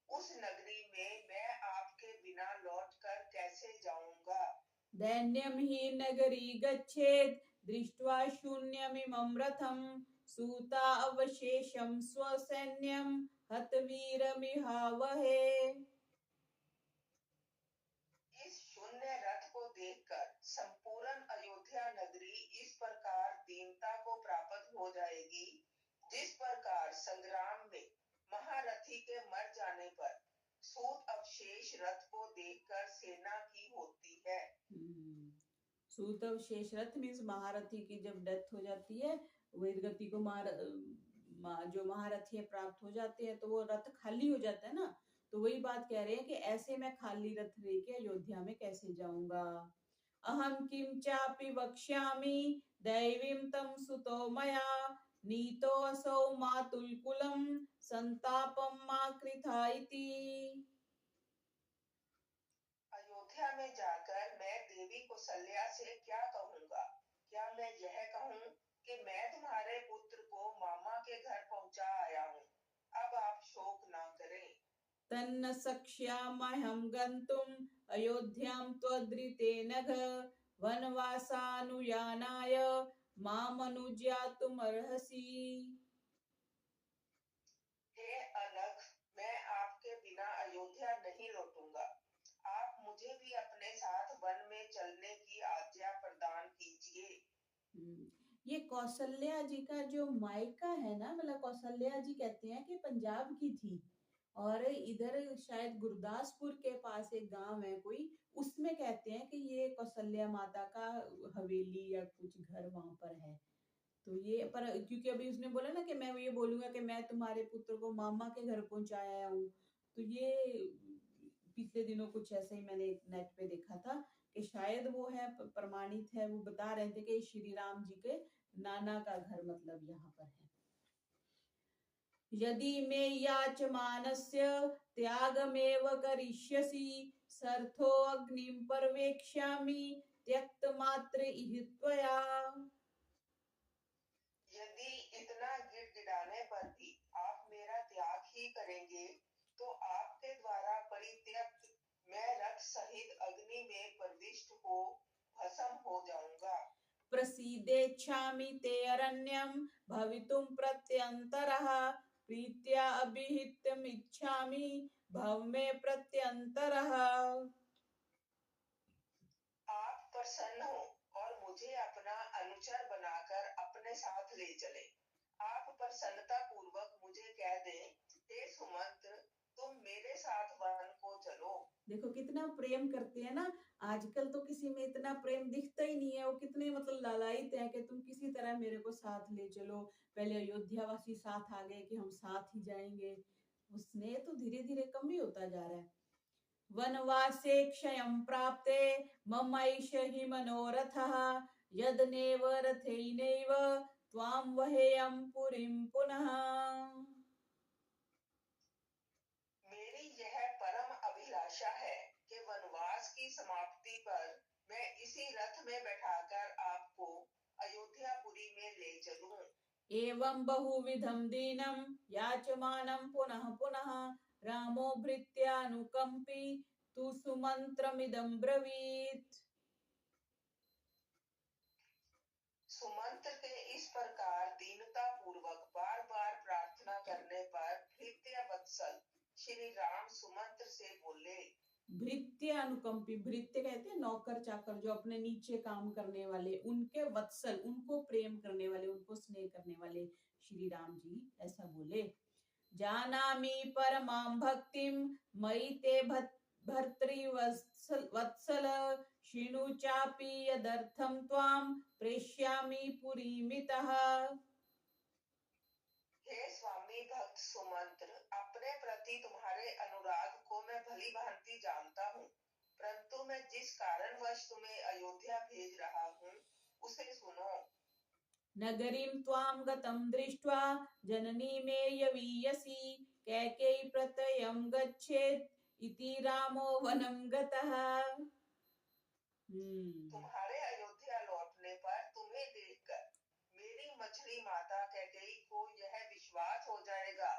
उस नगरी में मैं आपके बिना लौटकर कैसे जाऊंगा। दैन्यं हि नगरी गच्छेत् दृष्ट्वा शून्यमिमं रथं सूता अवशेषं स्वसैन्यं हतवीरमिहावहे। इस शून्य रथ को देखकर संपूर्ण अयोध्या नगरी इस प्रकार दीनता को प्राप्त हो जाएगी, जिस प्रकार संग्राम में महारथी के मर जाने पर सूत अवशेष रथ को देखकर सेना की होती है। सूत अवशेष रथ मीन्स महारथी की जब डेथ हो जाती है, वीरगति को जो महारथी प्राप्त हो जाते हैं तो वो रथ खाली हो जाता है ना, तो वही बात कह रहे हैं कि ऐसे मैं खाली रथ लेके अयोध्या में कैसे जाऊंगा। अहम किम चापि वक्ष्यामि दैवीं तम सुतो मया नीतो असौ मातुलकुलम संतापम मा कृथा इति। अयोध्या में जाकर मैं देवी कौशल्या से क्या कहूँगा? क्या मैं यह कहूँ कि मैं तुम्हारे पुत्र को मामा के घर पहुंचा आया हूँ, अब आप शोक ना करें। तन्न शक्ष्यामहं गन्तुम् अयोध्यां त्वदृतेन घ वनवासानुयानाय मामनुज्ञातुमर्हसि। हे अनघ, मैं आपके बिना अयोध्या नहीं लौटूंगा। आप मुझे भी अपने साथ वन में चलने की आज्ञा प्रदान कीजिए। ये कौशल्या जी का जो मायका है ना, मतलब कौशल्या जी कहते हैं कि पंजाब की थी, और इधर शायद गुरदासपुर के पास एक गांव है कोई, उसमें कहते हैं कि ये कौशल्या माता का हवेली या कुछ घर वहां पर है। तो ये पर क्योंकि अभी उसने बोला ना कि मैं ये बोलूंगा कि मैं तुम्हारे पुत्र को मामा के घर पहुंचाया हूँ, तो ये पिछले दिनों कुछ ऐसे ही मैंने नेट पे देखा था कि शायद वो है, प्रमाणित है, वो बता रहे थे कि श्री राम जी के नाना का घर मतलब यहाँ पर है। यदि मे याचमानस्य त्यागमेव करिष्यसि सर्थो अग्निं पर्यवेक्ष्यामि त्यक्तमात्र इह त्वया। यदि इतना गिड़गिड़ाने पर भी आप मेरा त्याग ही करेंगे, तो आपके द्वारा परित्यक्त मैं रथ सहित अग्नि में प्रविष्ट हो भस्म हो जाऊंगा। प्रसीदेच्छामि ते अरण्यं भवितुं प्रत्यन्तरः प्रीत्या अभिहितमिच्छामि भव मे प्रत्यन्तरः। आप प्रसन्न हो और मुझे अपना अनुचर बनाकर अपने साथ ले चले। आप प्रसन्नता पूर्वक मुझे कह दें, हे सुमंत्र, तुम मेरे साथ वन को चलो। देखो कितना प्रेम करते हैं ना, आजकल तो किसी में इतना प्रेम दिखता ही नहीं है, वो कितने मतलब लालायित है कि तुम किसी तरह मेरे को साथ ले चलो। पहले अयोध्या वासी साथ आ गए कि हम साथ ही जाएंगे, वो स्नेह तो धीरे धीरे कम ही होता जा रहा है। वनवासे क्षयं प्राप्ते ममैष हि मनोरथः यदनेव रथेनैव त्वां वहेयं पुरीं पुनः। मेरी यह परम अभिलाषा है कि वनवास की समाप्ति पर मैं इसी रथ में बैठाकर आपको अयोध्यापुरी में ले चलूं। एवं बहुविधं दीनं याचमानं पुनः पुनः रामो भृत्यानुकंपी तु सुमंत्रमिदं ब्रवीत। सुमंत्र के इस प्रकार दीनता पूर्वक बार बार प्रार्थना करने पर भृत्य वत्सल श्री राम सुमंत्र से बोले। भृत्य अनुकंपी, भृत्य कहते हैं नौकर चाकर जो अपने नीचे काम करने वाले, उनके वत्सल, उनको प्रेम करने वाले, उनको स्नेह करने वाले श्री राम जी ऐसा बोले। जानामि परमां भक्तिं मयि ते भर्तृवत्सल शृणु चापि यदर्थं त्वां प्रेष्यामि पुरीमितः। हे स्वामी भक्त सुमंत्र, अपने प्रति तुम्हारे अनुराग को मैं भली भांति जानता हूँ, परंतु मैं जिस कारणवश तुम्हें अयोध्या भेज रहा हूँ उसे सुनो। नगरीं त्वां गतं दृष्ट्वा जननी मे यवीयसी कैकेयी प्रत्ययं गच्छेत् इति रामो वनं गतः। तुम्हारे अयोध्या लौटने पर तुम्हें देखकर मेरी मछली माता कैकेयी को यह विश्वास हो जाएगा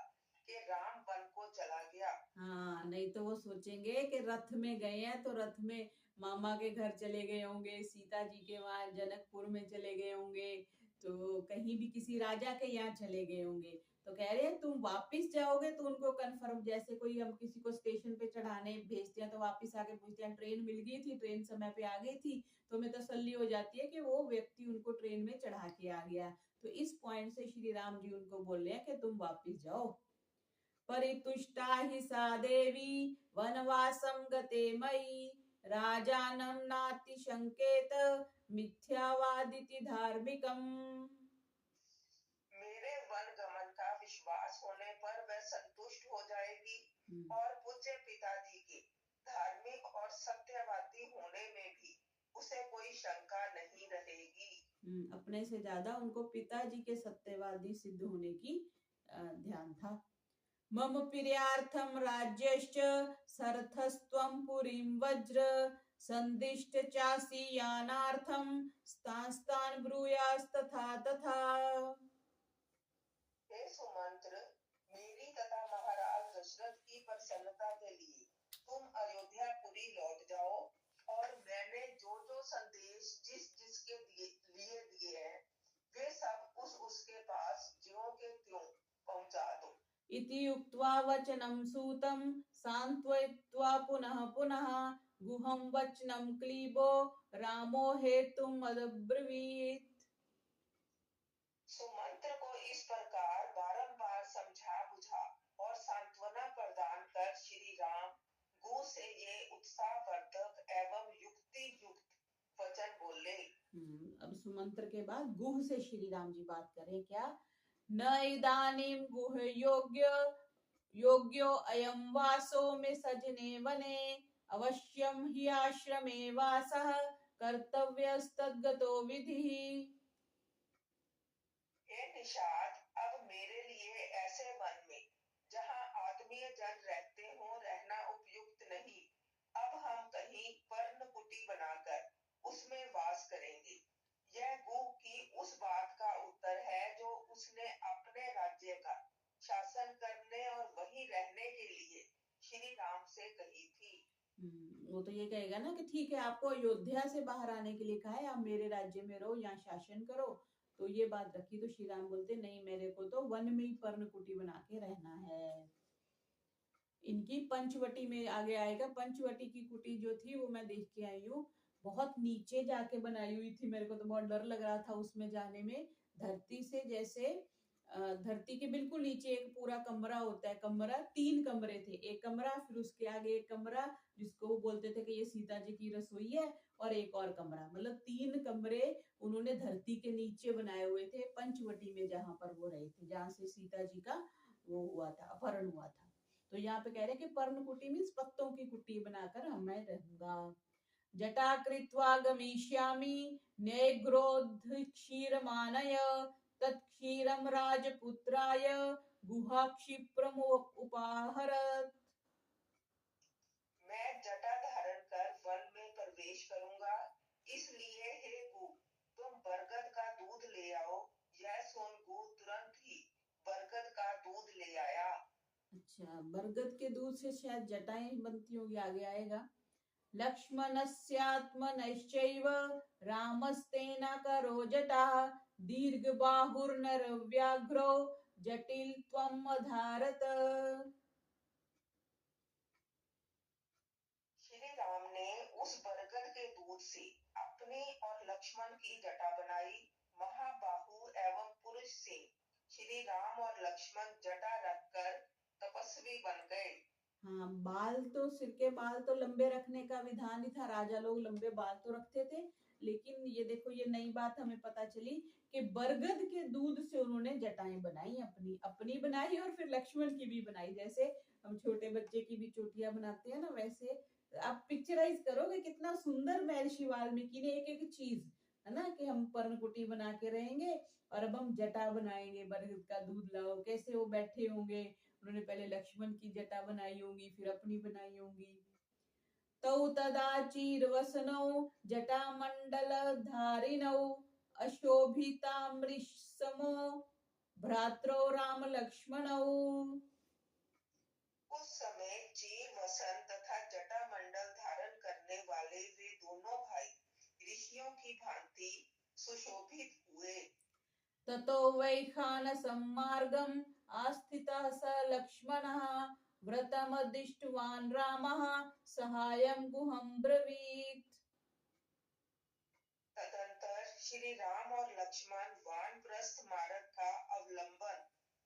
कि राम वन को चला गया। हाँ, नहीं तो वो सोचेंगे कि रथ में गए हैं तो रथ में मामा के घर चले गए होंगे, सीता जी के वहां जनकपुर में चले गए होंगे, तो कहीं भी किसी राजा के यहाँ चले गए होंगे। तो कह रहे हैं तुम वापिस जाओगे तो उनको कंफर्म, जैसे कोई हम किसी को स्टेशन पे चढ़ाने भेजते हैं तो वापिस आके पूछते हैं ट्रेन मिल गई थी, ट्रेन समय पे आ गई थी, तो हमें तसल्ली हो जाती है कि वो व्यक्ति उनको ट्रेन में चढ़ा के आ गया। तो इस पॉइंट से श्री राम जी उनको बोल रहे हैं कि तुम वापिस जाओ। परितुष्टा हि सा देवी वनवासं गते मयि राजानं नातिशंकेत मिथ्यावादिति धार्मिकम्। मेरे वन गमन का विश्वास होने पर वह संतुष्ट हो जाएगी और पूज्य पिताजी के धार्मिक और सत्यवादी होने में भी उसे कोई शंका नहीं रहेगी। अपने से ज्यादा उनको पिताजी के सत्यवादी सिद्ध होने की ध्यान था। मम प्रियार्थम राज्यश्च सरथस्त्वं पुरीं वज्र संदिष्ट चासी यानार्थम स्तान ब्रूयास्तथा तथा। हे सुमंत्र, मेरी तथा महाराज दशरथ की प्रसन्नता के लिए तुम अयोध्यापुरी लौट जाओ और मैंने जो जो संदेश जिस जिसके लिए दिए हैं वे सब उसके पास ज्यों के त्यों पहुंचा दो। इति उक्त्वा वचनं सूतं सांत्वयित्वा पुनः पुनः गुहं वचनं क्लीबो रामो हेतुम् अब्रवीत्। सुमंत्र को इस प्रकार बारंबार समझा बुझा और सांत्वना प्रदान कर श्री राम गु से ये उत्साहवर्धक एवं युक्ति युक्त वचन बोले। अब सुमंत्र के बाद गुह से श्री राम जी बात करें क्या? न इदानीं गुह योग्यो अयं वासो में सजने वने अवश्यम हि आश्रमे वासः कर्तव्यस्तद्गतो विधिः। हे निषाद, अब मेरे लिए ऐसे वन में जहाँ आत्मीय जन रहते हो रहना उपयुक्त नहीं। अब हम कहीं पर्णकुटी बनाकर उसमें वास करेंगे। यह गु की उस बात का उत्तर है जो उसने अपने राज्य का शासन करने और वहीं रहने के लिए श्री राम से कही थी। वो तो ये कहेगा ना कि ठीक है, आपको अयोध्या से बाहर आने के लिए कहा है, आप मेरे राज्य में रहो, यहाँ शासन करो, तो ये बात रखी। तो श्री राम बोलते नहीं, मेरे को तो वन में ही पर्णकुटी बना के रहना है। इनकी पंचवटी में आगे आएगा। पंचवटी की कुटी जो थी वो मैं देख के आई हूँ, बहुत नीचे जाके बनाई हुई थी। मेरे को तो बहुत डर लग रहा था उसमें जाने में। धरती से जैसे धरती के बिल्कुल नीचे एक पूरा कमरा होता है। कमरा 3 कमरे थे, एक कमरा, फिर उसके आगे एक कमरा जिसको वो बोलते थे कि ये सीता जी की रसोई है, और एक और कमरा, मतलब 3 कमरे उन्होंने धरती के नीचे बनाए हुए थे पंचवटी में, जहां पर वो रहे थे, जहां से सीता जी का वो हुआ था, अपहरण हुआ था। तो यहाँ पे कह रहे हैं कि पर्णकुटी मीन्स पत्तों की कुटी बनाकर मैं रहूंगा। जटा कृत्वा गमिष्यामि नेग्रोध क्षीरमानय तत्क्षीरम राजपुत्राय गुहा क्षिप्रम उपाहरत। मैं जटा धारण कर वन में प्रवेश करूंगा, इसलिए हे गु तुम बरगद का दूध ले आओ। यह सुन गु तुरंत ही बरगद का दूध ले आया। अच्छा, बरगद के दूध से शायद जटाएं बनती होगी, आगे आएगा। लक्ष्मणस्यात्मनश्चैव रामस्तेन करो जटा दीर्घ बाहुर्नरव्याघ्रो जटिल त्वम् अधारत। श्री राम ने उस बरगद के दूध से अपनी और लक्ष्मण की जटा बनाई। महाबाहु एवं पुरुष से श्री राम और लक्ष्मण जटा रखकर तपस्वी बन गए। हाँ, बाल तो, सिर के बाल तो लंबे रखने का विधान ही था, राजा लोग लंबे बाल तो रखते थे। लेकिन ये देखो, ये नई बात हमें पता चली कि बरगद के दूध से उन्होंने जटाएं बनाई, अपनी अपनी बनाई और फिर लक्ष्मण की भी बनाई। जैसे हम छोटे बच्चे की भी चोटियां बनाते हैं ना, वैसे आप पिक्चराइज करोगे कितना सुंदर महर्षि वाल्मीकि ने एक एक चीज, है ना, कि हम पर्णकुटी बना के रहेंगे और अब हम जटा बनाएंगे, बरगद का दूध लाओ, कैसे वो बैठे होंगे। उन्होंने पहले लक्ष्मण की जटा बनाई होंगी, फिर अपनी बनाई होंगी। तौ तदा चीरवसनौ जटामंडल धारिणौ अशोभितामृषसमो भ्रातरौ राम लक्ष्मणौ। उस समय चीर वसन तथा जटामंडल धारण करने वाले वे दोनों भाई ऋषियों की भांति सुशोभित हुए। ततो वैखान सम्मार्गम् आस्थितः स लक्ष्मणः व्रतमदिष्टवान् रामः सहायं गुहं ब्रवीत्। तदंतर श्री राम और लक्ष्मण वानप्रस्थ मार्ग का अवलंबन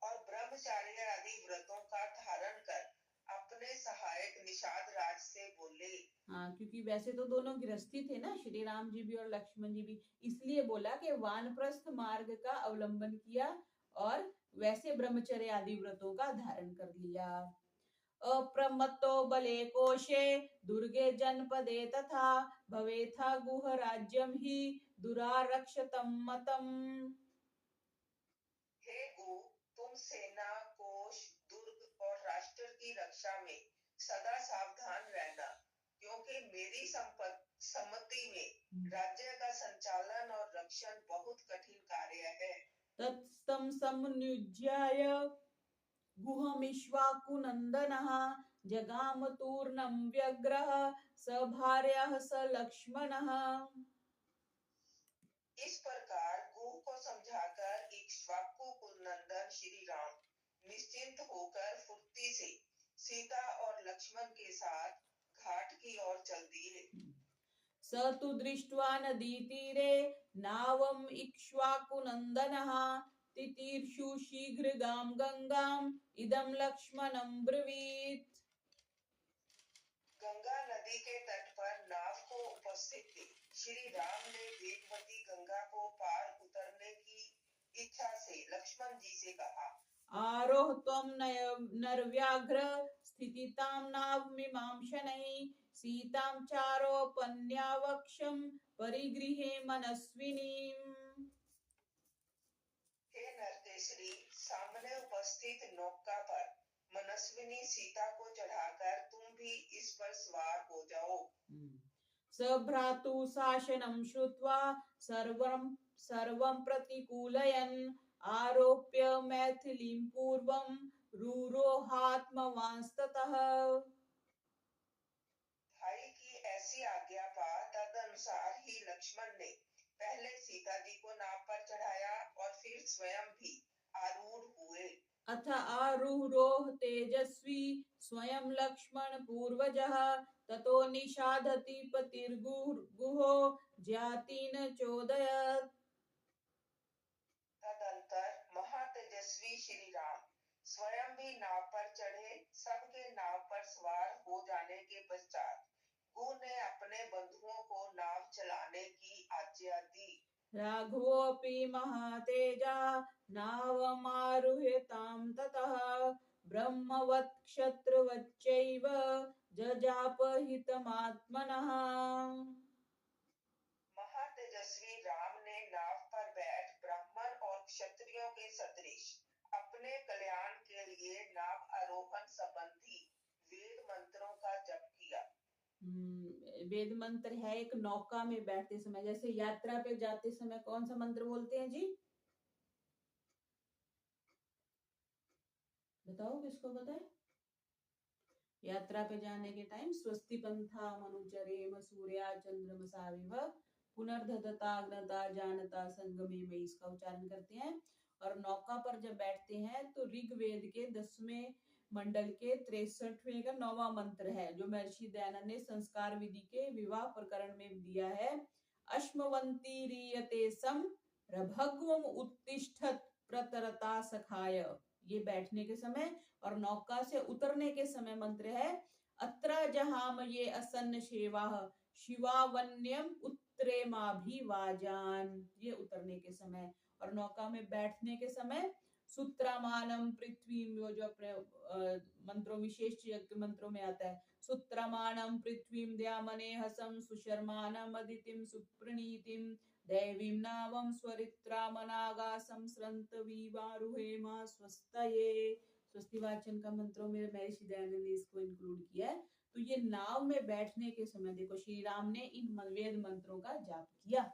और ब्रह्मचार्य आदि व्रतों का धारण कर अपने सहायक निषाद राज से बोले। हाँ, क्योंकि वैसे तो दोनों गृहस्थी थे ना, श्री राम जी भी और लक्ष्मण जी भी, इसलिए बोला कि वानप्रस्थ मार्ग का अवलंबन किया और वैसे ब्रह्मचर्य आदि व्रतों का धारण कर लिया। अप्रमत्तो बले कोशे दुर्गे जनपदे तथा भवेथा गुह राज्यम ही दुरारक्षतम मतम। हे गो, तुम सेना, कोष, दुर्ग और राष्ट्र की रक्षा में सदा सावधान रहना, क्योंकि मेरी सम्मति में राज्य का संचालन और रक्षण बहुत कठिन कार्य है। तत्स्तम समनुज्याय गुहमिश्वाकुनंदनः जगाम तूर्णं व्यग्रः स भार्यः स लक्ष्मणः। इस प्रकार गुह को समझाकर इक्ष्वाकु कुलनंदन श्री राम निश्चिंत होकर फुर्ती से सीता और लक्ष्मण के साथ घाट की ओर चल दिए। स तु दृष्ट्वा नदीतीरे नावम् इक्ष्वाकुनन्दनः तितीर्षु शीघ्रगां गंगाम् इदं लक्ष्मणं ब्रवीत्। गंगा नदी के तट पर नाव को उपस्थित थे श्री राम ने वेगवती गंगा को पार उतरने की इच्छा से लक्ष्मण जी से कहा, आरोह त्वं नरव्याघ्र स्थितितां नावमिमां शनैः सीतां चारोपन्यावक्षं परिगृहे मनस्विनीम्। हे नरकेसरी, सामने उपस्थित नौका पर मनस्विनी सीता को चढ़ाकर तुम भी इस पर सवार हो जाओ। सभ्रातु शासनं श्रुत्वा सर्वं प्रतिकूलयन् आरोप्य मैथिलीं पूर्वं रुरोहात्मवांस्ततः। भाई की ऐसी आज्ञा पा तदनुसार ही लक्ष्मण ने पहले सीता जी को नाव पर चढ़ाया और फिर स्वयं भी आरूढ़ हुए। अथ आरूरोह तेजस्वी स्वयं लक्ष्मण पूर्वजः ततो निषादति पतिर्गुहो ज्यातीन चोदयत्। तदंतर महातेजस्वी श्री राम स्वयं भी नाव पर चढ़े। सबके नाव पर सवार हो जाने के पश्चात गुह ने अपने बंधुओं को नाव चलाने की आज्ञा दी। राघवोऽपि महातेजा नावमारुह्य तां ततः ब्रह्मवत् क्षत्रवच्चैव जजाप हितमात्मनः। महातेजस्वी राम ने नाव पर बैठ ब्राह्मण और क्षत्रियों के सदृश अपने कल्याण के लिए नाव आरोहण संबंधी वेद मंत्रों का जप किया। वेद मंत्र है एक नौका में बैठते समय, जैसे यात्रा पे जाते समय कौन सा मंत्र बोलते हैं जी? बताओ, किसको बताए? यात्रा पे जाने के टाइम स्वस्ति पंथा मनुचरेम सूर्या चंद्रमसाविव पुनर्धदताग्नता जानता संगमे में इसका उच्चारण करते हैं। और नौका पर जब बैठते हैं तो ऋग्वेद के 10वें मंडल के 63वें का 9वां मंत्र है जो महर्षि दयानंद ने संस्कार विधि के विवाह प्रकरण में दिया है। अश्मवंती रीयते सम रभग्वम उत्तिष्ठत प्रतरता सखाय। ये बैठने के समय। और नौका से उतरने के समय मंत्र है अत्र जहाम ये असन्न सेवा शिवावन्यम उत्तरे माभिवाजान। ये उतरने के समय। और नौका में बैठने के समय सूत्रमानम पृथ्वी, जो अपने मंत्रों विशेष मंत्रों में आता है, सूत्रमानम पृथ्वीम द्यामनेहसम सुशर्मानम अदितिम सुप्रणीतिम दैवीं नावम स्वरित्रामनागासम स्रंत विवारुहेमा स्वस्तये। स्वस्ति वाचन का मंत्रों में महर्षि दयानंद ने इसको इंक्लूड किया है। तो ये नाव में बैठने के समय देखो श्री राम ने इन वेद मंत्रों का जाप किया।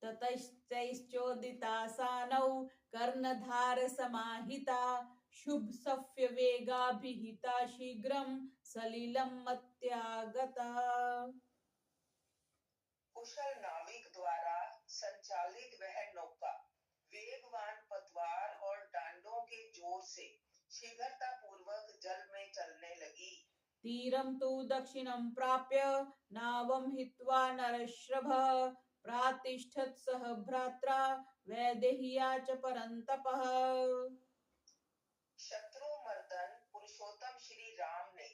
ततश्चैश्चोदिता सानौ कर्णधार समाहिता शुभ सफ्य वेगाभिहिता शीघ्रं सलिलं मत्यागता। कुशल नाविक द्वारा संचालित वह नौका वेगवान पतवार और डांडों के जोर से शीघ्रता पूर्वक जल में चलने लगी। तीरं तु दक्षिणं प्राप्य नावं हित्वा नरश्रभः प्रातिष्ठत् सह भ्रात्रा वैदेह्या च परन्तपः। शत्रु मर्दन पुरुषोत्तम श्री राम ने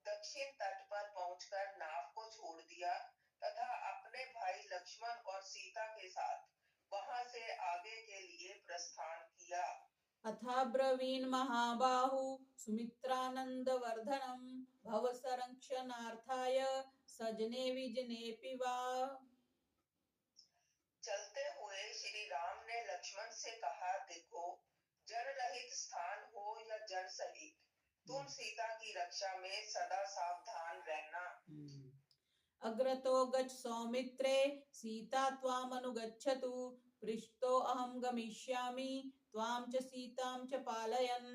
दक्षिण तट पर पहुंचकर नाव को छोड़ दिया तथा अपने भाई लक्ष्मण और सीता के साथ वहां से आगे के लिए प्रस्थान किया। अथाब्रवीन् महाबाहु सुमित्रानन्दवर्धनं भव संरक्षणार्थाय सजने विजनेऽपि वा। चलते हुए श्री राम ने लक्ष्मण से कहा, देखो जन रहित स्थान हो या जन सहित तुम सीता की रक्षा में सदा सावधान रहना। अग्रतो गच्छ सौमित्रे सीता त्वामनुगच्छतु पृष्ठतो अहं गमिष्यामि त्वां च सीतां च पालयन्।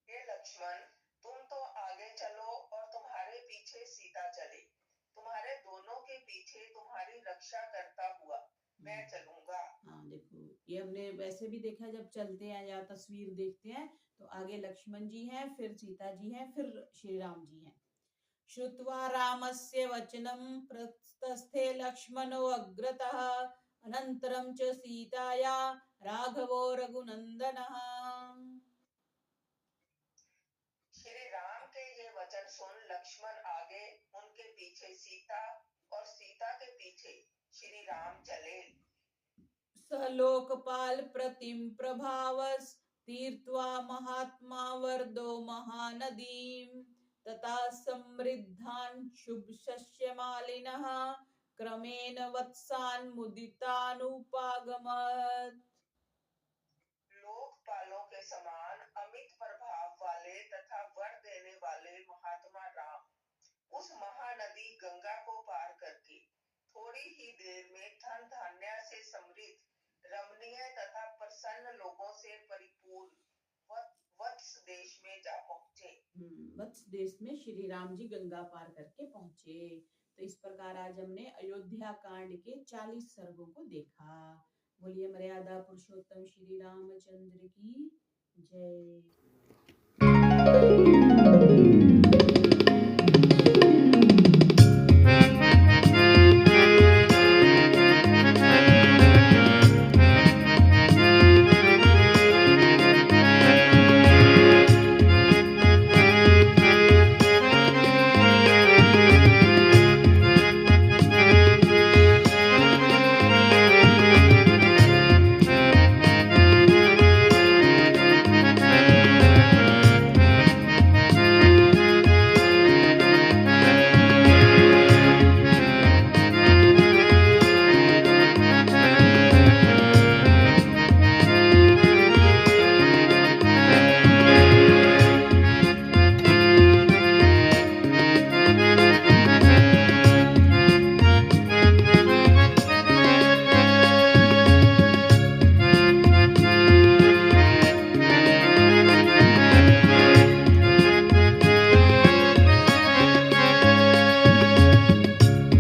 हे लक्ष्मण, तुम तो आगे चलो और तुम्हारे पीछे सीता चले। तुम्हारे दोनों के पीछे तुम्हारी रक्षा करता हुआ मैं चलूंगा। हाँ देखो, ये हमने वैसे भी देखा, जब चलते हैं या तस्वीर देखते हैं तो आगे लक्ष्मण जी हैं, फिर सीता जी हैं, फिर श्री राम जी हैं। श्रुत्वा रामस्य वचनं प्रस्तस्थे लक्ष्मणो अग्रतः अनन्तरं च सीताया राघवो रघुनंदनः। श्री राम के ये वचन सुन लक्ष्मण आगे, उनके पीछे सीता और सीता के पीछे श्री राम चले। स लोकपाल प्रतिम प्रभावस तीर्त्वा महात्मा वर्दो महानदीम तथा समृद्धान् शुभ शस्यमालिनः क्रमेण वत्सान् मुदितानुपागमत्। लोकपालों के समान अमित प्रभाव वाले तथा वर देने वाले महात्मा राम उस महानदी गंगा को पार करके थोड़ी ही देर में धन धान्य से समृद्ध रमणीय तथा प्रसन्न लोगों से परिपूर्ण वत्स देश में जा पहुंचे। वत्स देश में श्री राम जी गंगा पार करके पहुंचे। तो इस प्रकार आज हमने अयोध्या कांड के 40 सर्गों को देखा। बोलिए मर्यादा पुरुषोत्तम श्री रामचंद्र की जय।